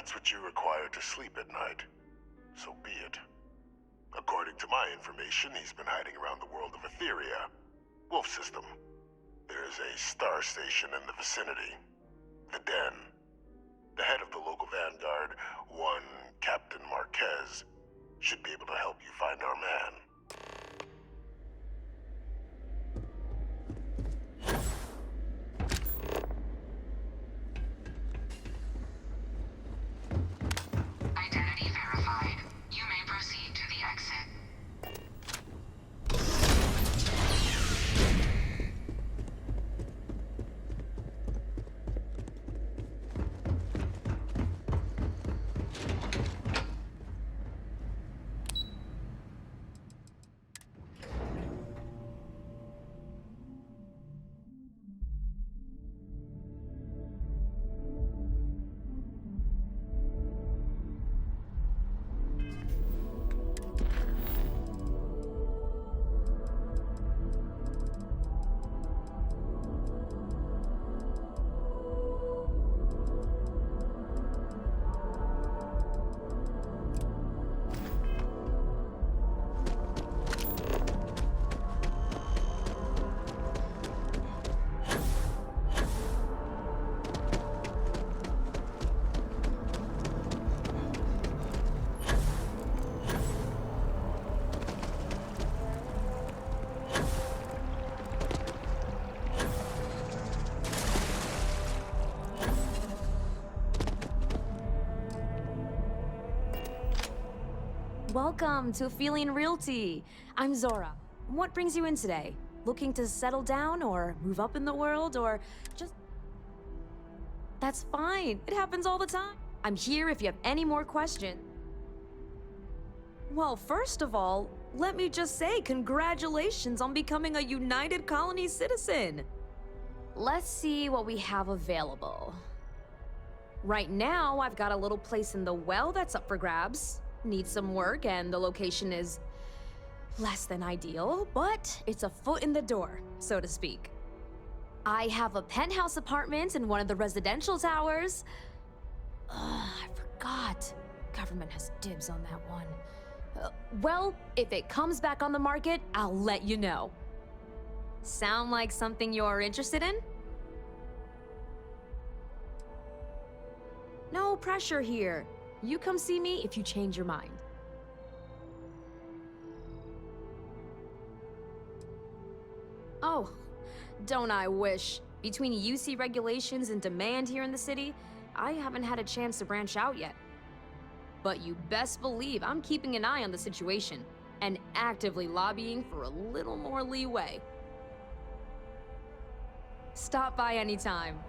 that's what you require to sleep at night, so be it. According to my information, he's been hiding around the world of Etheria, Wolf System. There's a star station in the vicinity, the Den. The head of the local vanguard, one Captain Marquez, should be able to help you find our man. Identity verified. You may proceed to the exit. Welcome to Feeling Realty. I'm Zora. What brings you in today? Looking to settle down or move up in the world or just... That's fine. It happens all the time. I'm here if you have any more questions. Well, first of all, let me just say congratulations on becoming a United Colony citizen. Let's see what we have available. Right now, I've got a little place in the well that's up for grabs. Needs some work, and the location is less than ideal, but it's a foot in the door, so to speak. I have a penthouse apartment in one of the residential towers. I forgot. Government has dibs on that one. Well, if it comes back on the market, I'll let you know. Sound like something you're interested in? No pressure here. You come see me if you change your mind. Oh, don't I wish. Between UC regulations and demand here in the city, I haven't had a chance to branch out yet. But you best believe I'm keeping an eye on the situation and actively lobbying for a little more leeway. Stop by anytime.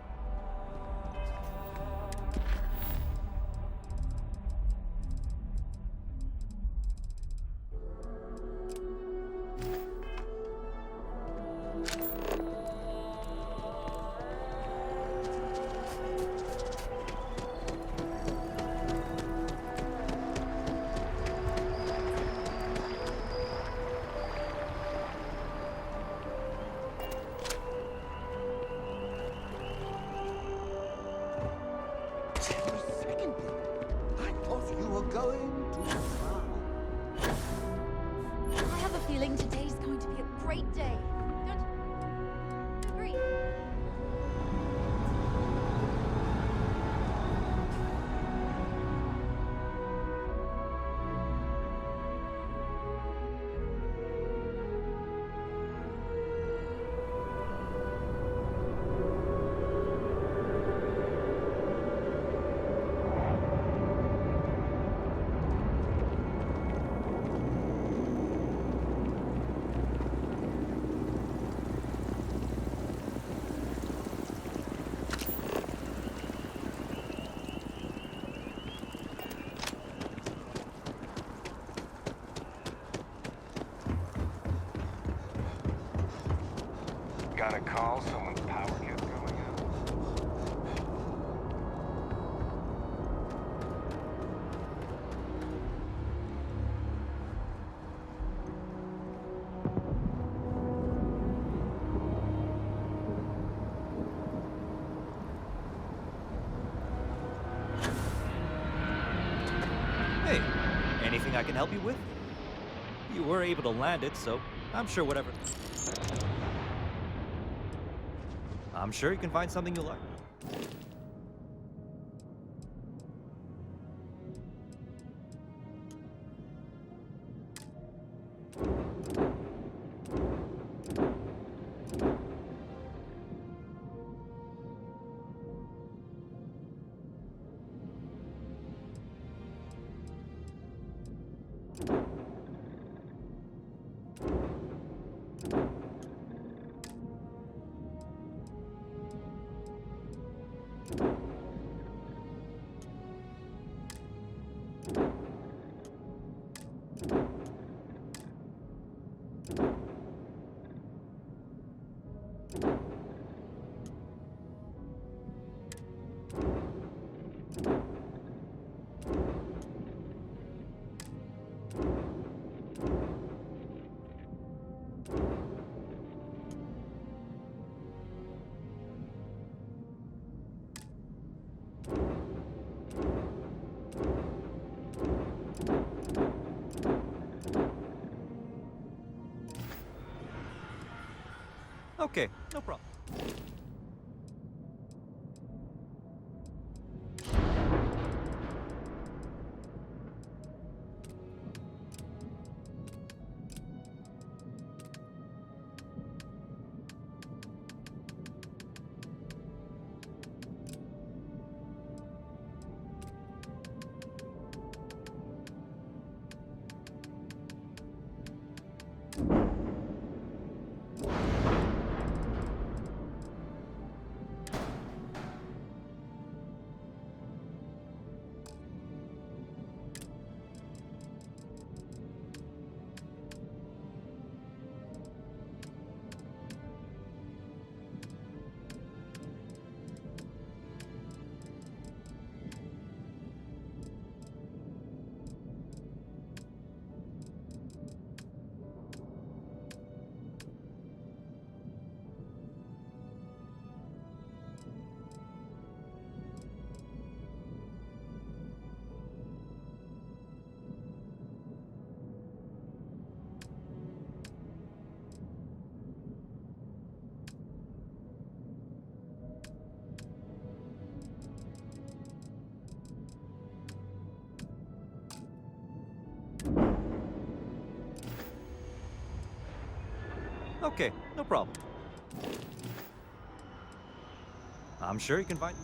I have a feeling today's going to be a great day. Don't you agree? Got a call, someone's power kept going out. can help you with? You were able to land it, so I'm sure whatever. I'm sure you can find something you like. Okay, no problem. Okay, no problem. I'm sure you can find...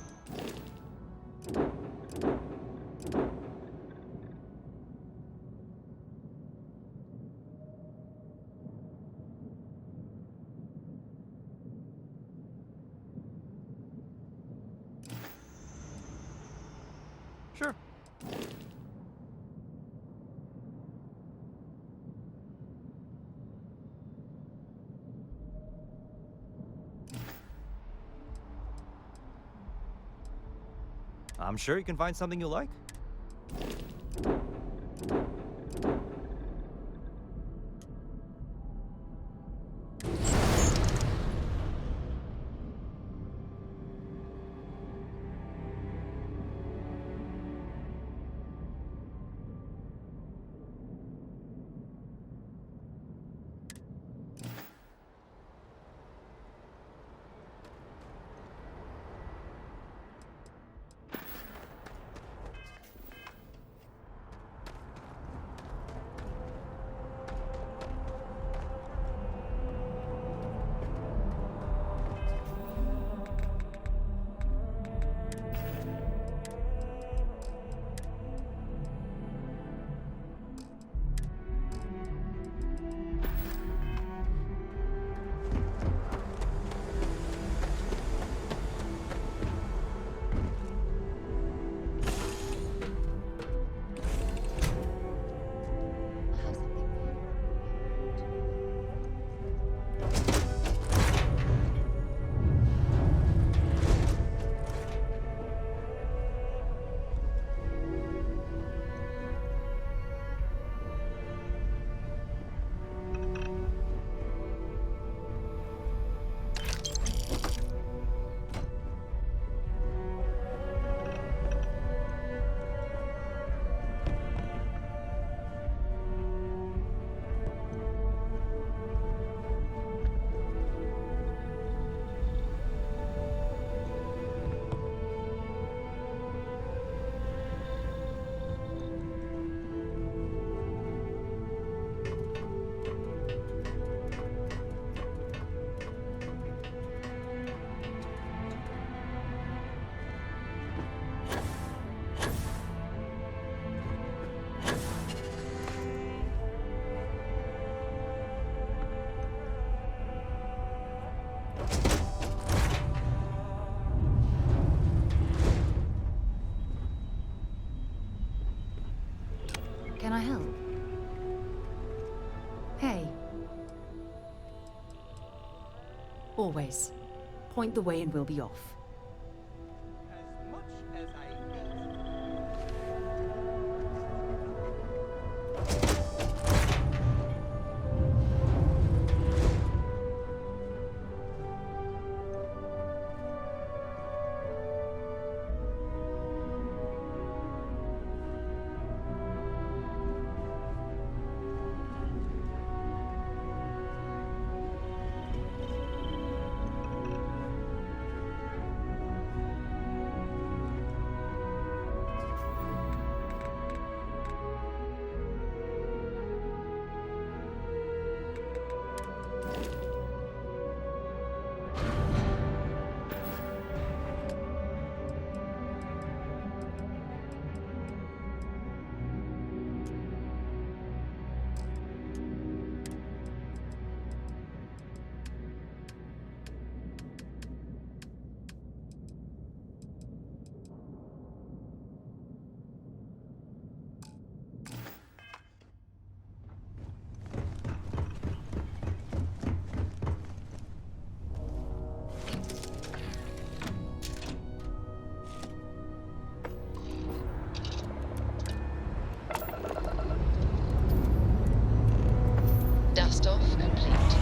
Sure. I'm sure you can find something you like. Hey. Always. Point the way and we'll be off. Dust off complete.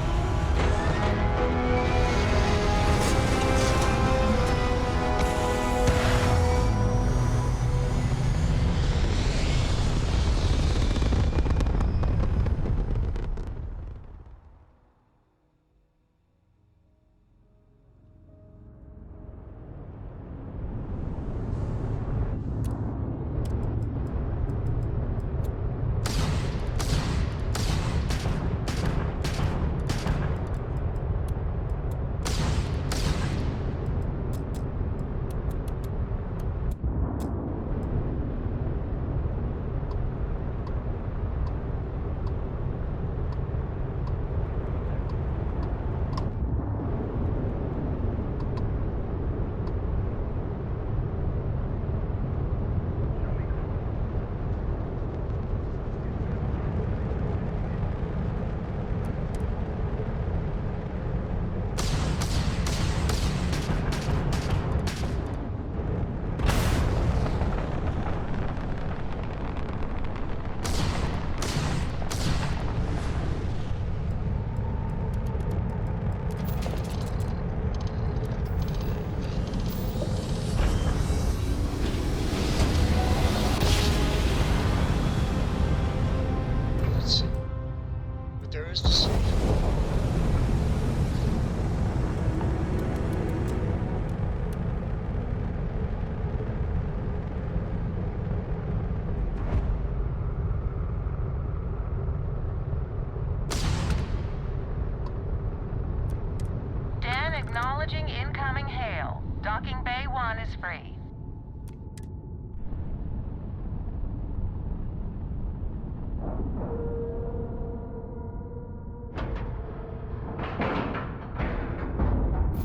Acknowledging incoming hail. Docking Bay 1 is free.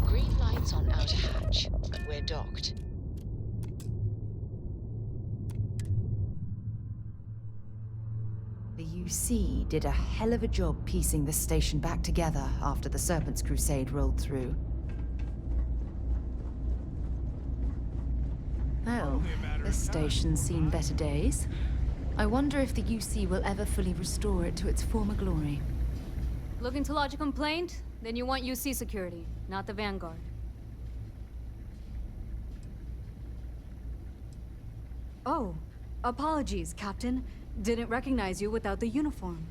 Green lights on outer hatch. We're docked. The UC did a hell of a job piecing the station back together after the Serpent's Crusade rolled through. Well, this station's seen better days. I wonder if the UC will ever fully restore it to its former glory. Looking to lodge a complaint? Then you want UC security, not the Vanguard. Oh, apologies, Captain. Didn't recognize you without the uniform.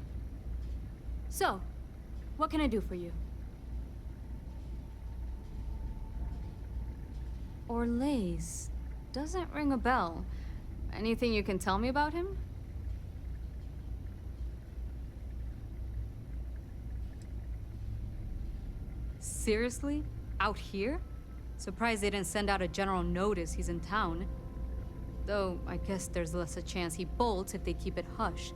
So, what can I do for you? Orlaise. Doesn't ring a bell. Anything you can tell me about him? Seriously? Out here? Surprised they didn't send out a general notice he's in town. Though, I guess there's less a chance he bolts if they keep it hush.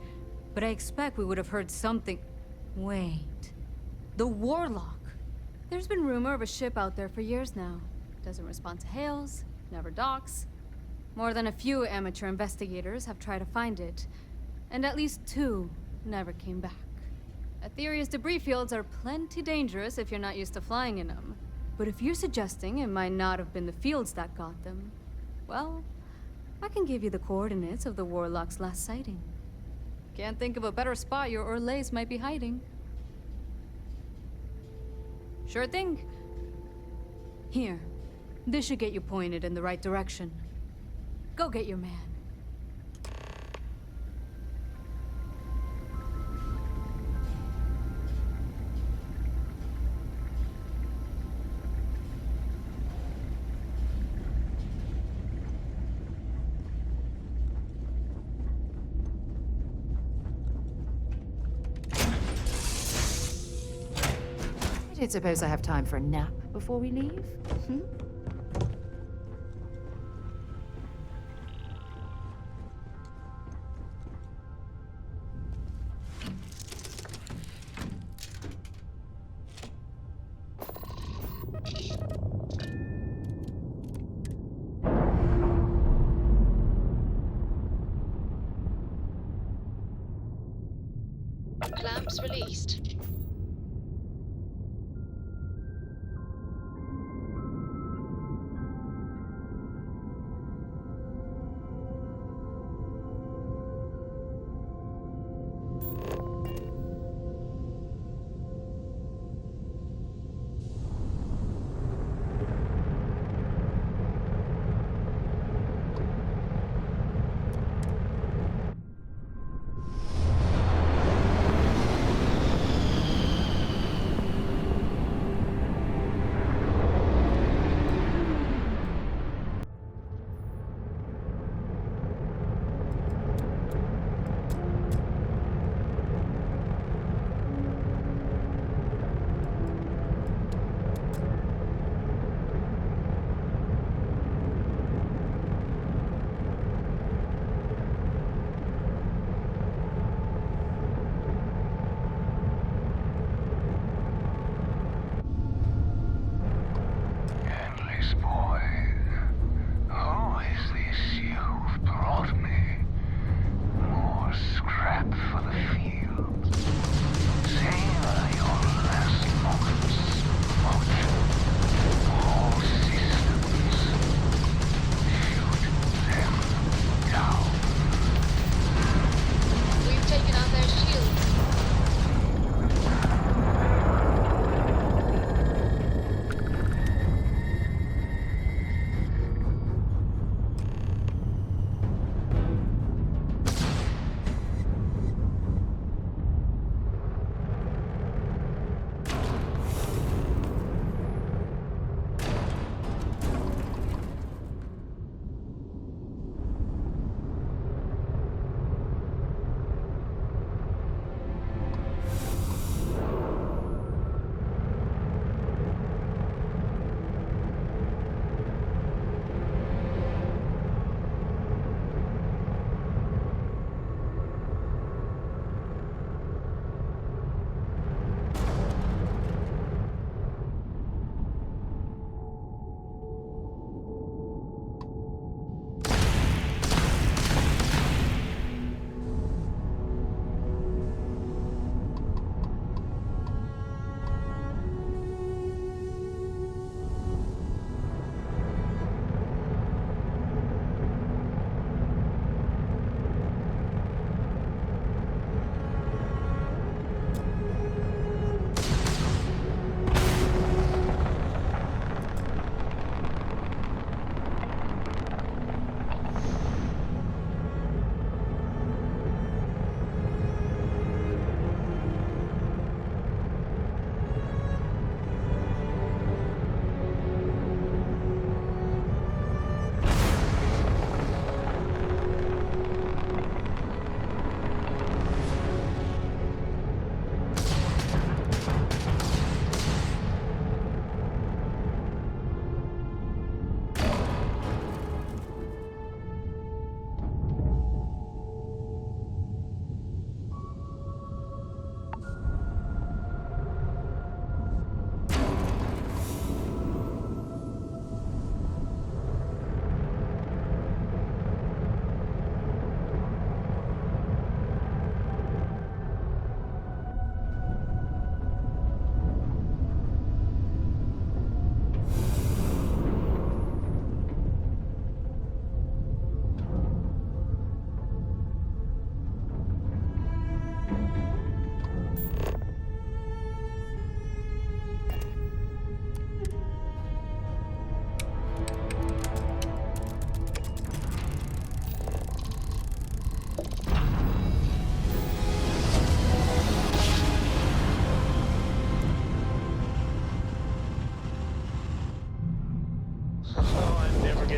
But I expect we would have heard something... Wait... The Warlock! There's been rumor of a ship out there for years now. Doesn't respond to hails, never docks. More than a few amateur investigators have tried to find it. And at least 2 never came back. Aetherius debris fields are plenty dangerous if you're not used to flying in them. But if you're suggesting it might not have been the fields that got them, well, I can give you the coordinates of the Warlock's last sighting. Can't think of a better spot your Orlays might be hiding. Sure thing. Here, this should get you pointed in the right direction. Go get your man. I don't suppose I have time for a nap before we leave? Hmm? Clamps released.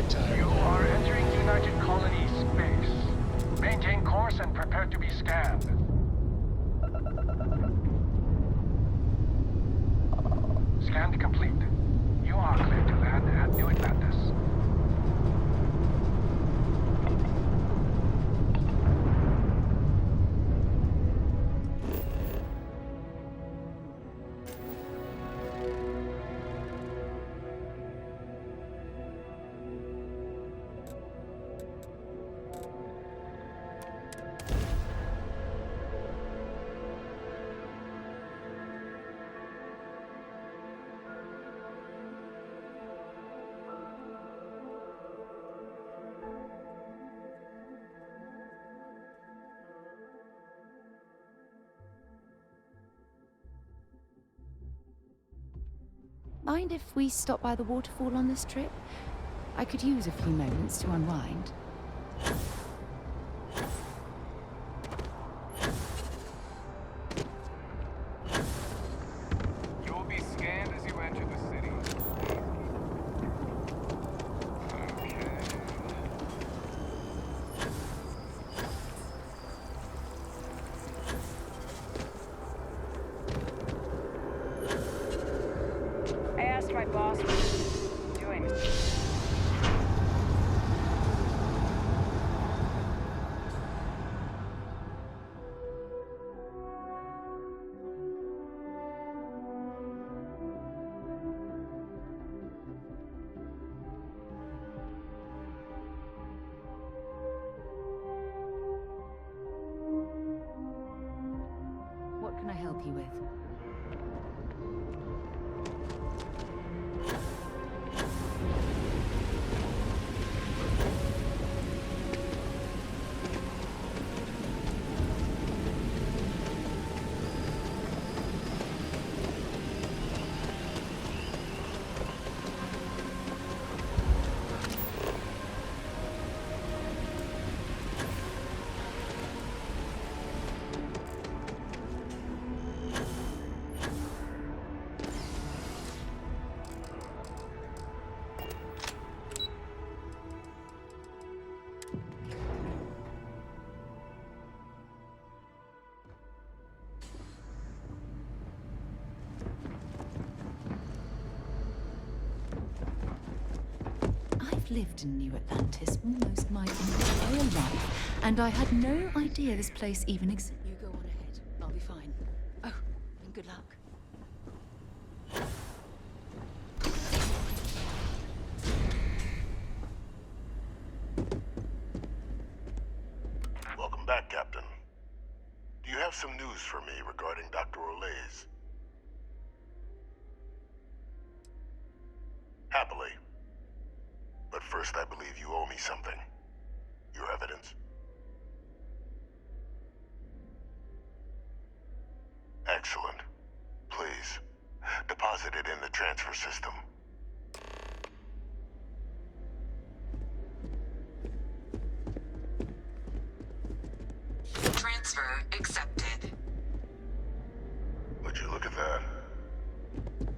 McIntyre. You are entering United Colony space. Maintain course and prepare to be scanned. Scan complete. You are clear to land at New Atlantis. Mind if we stop by the waterfall on this trip? I could use a few moments to unwind. You will be scanned as you enter the city. Okay. I asked my boss what he's doing. What can I help you with? I've lived in New Atlantis almost my entire life, and I had no idea this place even existed. You go on ahead. I'll be fine. Oh, and good luck. Welcome back, Captain. Do you have some news for me regarding Dr. Olays? Happily. But first, I believe you owe me something. Your evidence. Excellent. Please, deposit it in the transfer system. Transfer accepted. Would you look at that?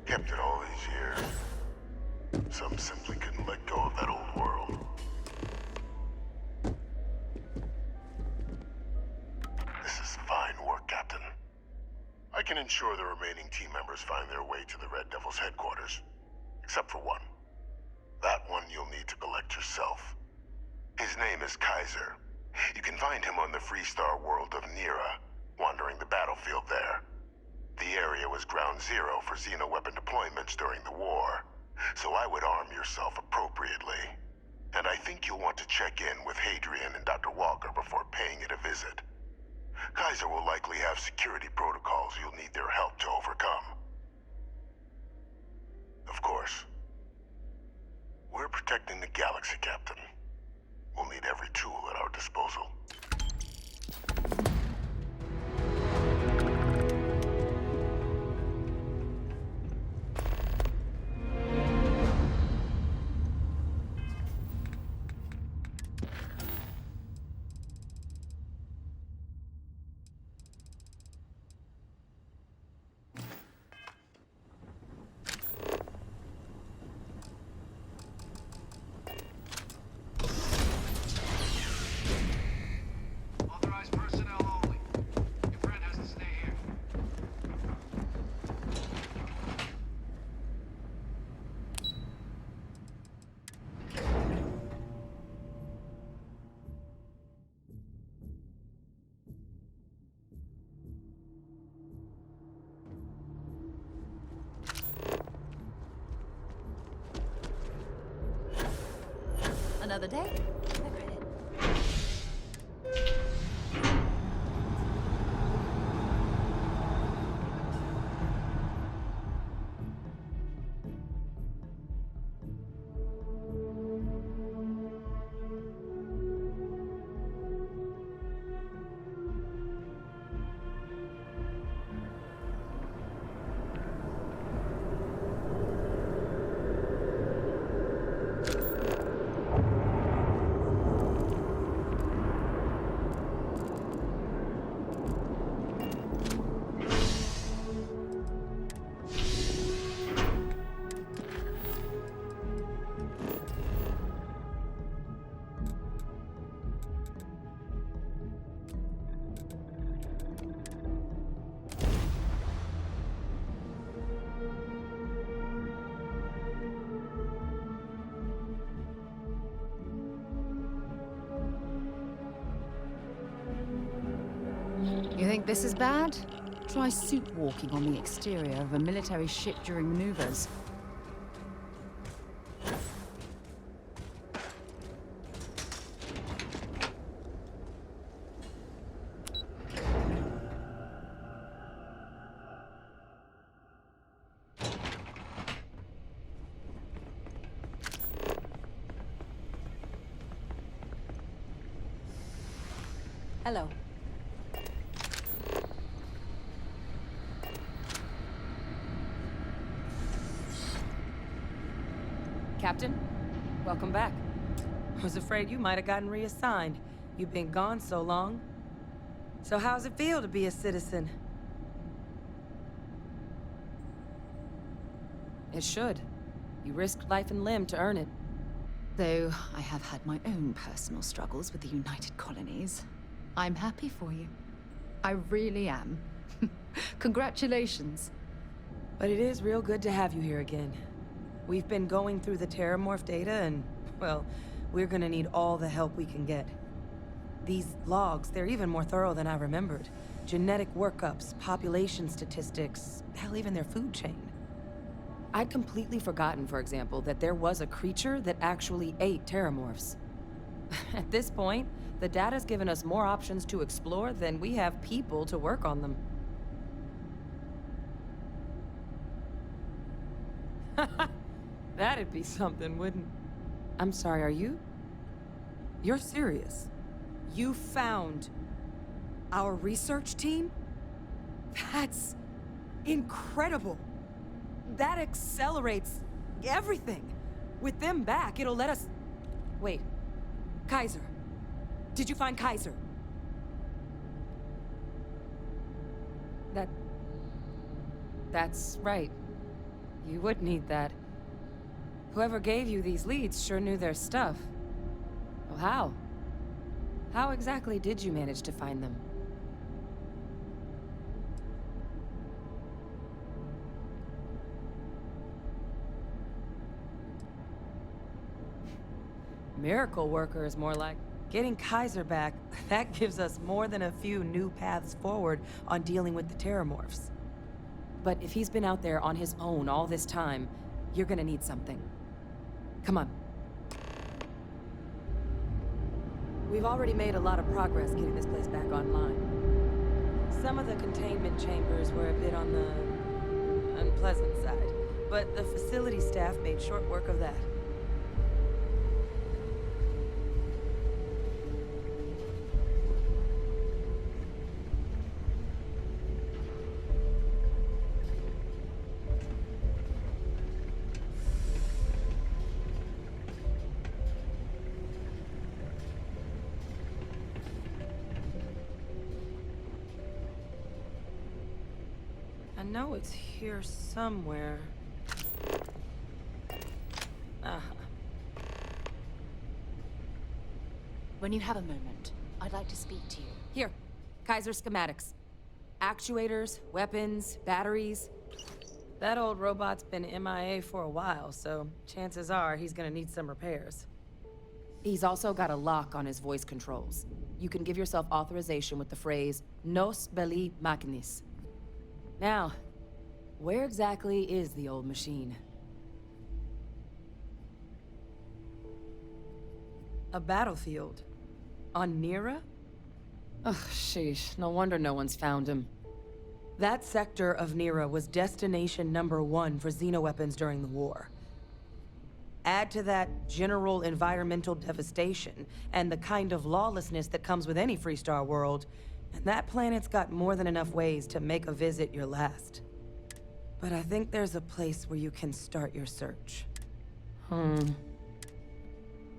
Kept it all these years. Some simply couldn't let go of that old world. This is fine work, Captain. I can ensure the remaining team members find their way to the Red Devil's headquarters. Except for one. That one you'll need to collect yourself. His name is Kaiser. You can find him on the Freestar world of Nira, wandering the battlefield there. The area was ground zero for xeno-weapon deployments during the war, so I would arm yourself appropriately. And I think you'll want to check in with Hadrian and Dr. Walker before paying it a visit. Kaiser will likely have security protocols you'll need their help to overcome. Of course, we're protecting the galaxy, Captain. We'll need every tool at our disposal. another day. No credit. You think this is bad? Try suit walking on the exterior of a military ship during maneuvers. Hello. Captain, welcome back. I was afraid you might have gotten reassigned. You've been gone so long. So how's it feel to be a citizen? It should. You risked life and limb to earn it. Though I have had my own personal struggles with the United Colonies, I'm happy for you. I really am. Congratulations. But it is real good to have you here again. We've been going through the Terramorph data and, well, we're gonna need all the help we can get. These logs, they're even more thorough than I remembered. Genetic workups, population statistics, hell, even their food chain. I'd completely forgotten, for example, that there was a creature that actually ate Terramorphs. At this point, the data's given us more options to explore than we have people to work on them. That'd be something, wouldn't... I'm sorry, are you? You're serious? You found our research team? That's incredible. That accelerates everything. With them back, it'll let us... Wait. Kaiser. Did you find Kaiser? That's right. You would need that. Whoever gave you these leads sure knew their stuff. Well, how? How exactly did you manage to find them? Miracle worker is more like getting Kaiser back. That gives us more than a few new paths forward on dealing with the Terramorphs. But if he's been out there on his own all this time, you're gonna need something. Come on. We've already made a lot of progress getting this place back online. Some of the containment chambers were a bit on the unpleasant side, but the facility staff made short work of that. I know it's here somewhere. When you have a moment, I'd like to speak to you. Here, Kaiser schematics. Actuators, weapons, batteries. That old robot's been MIA for a while, so chances are he's gonna need some repairs. He's also got a lock on his voice controls. You can give yourself authorization with the phrase, Nos belli machinis. Now, where exactly is the old machine? A battlefield? On Nera? Ugh, sheesh. No wonder no one's found him. That sector of Nera was destination #1 for xenoweapons during the war. Add to that general environmental devastation and the kind of lawlessness that comes with any Freestar world, and that planet's got more than enough ways to make a visit your last. But I think there's a place where you can start your search.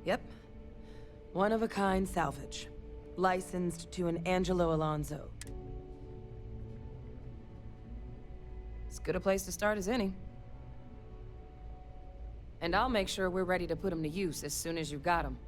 Yep. One-of-a-kind salvage. Licensed to an Angelo Alonso. As good a place to start as any. And I'll make sure we're ready to put him to use as soon as you've got him.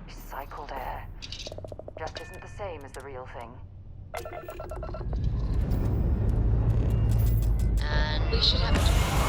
Recycled air. Just isn't the same as the real thing. And we should have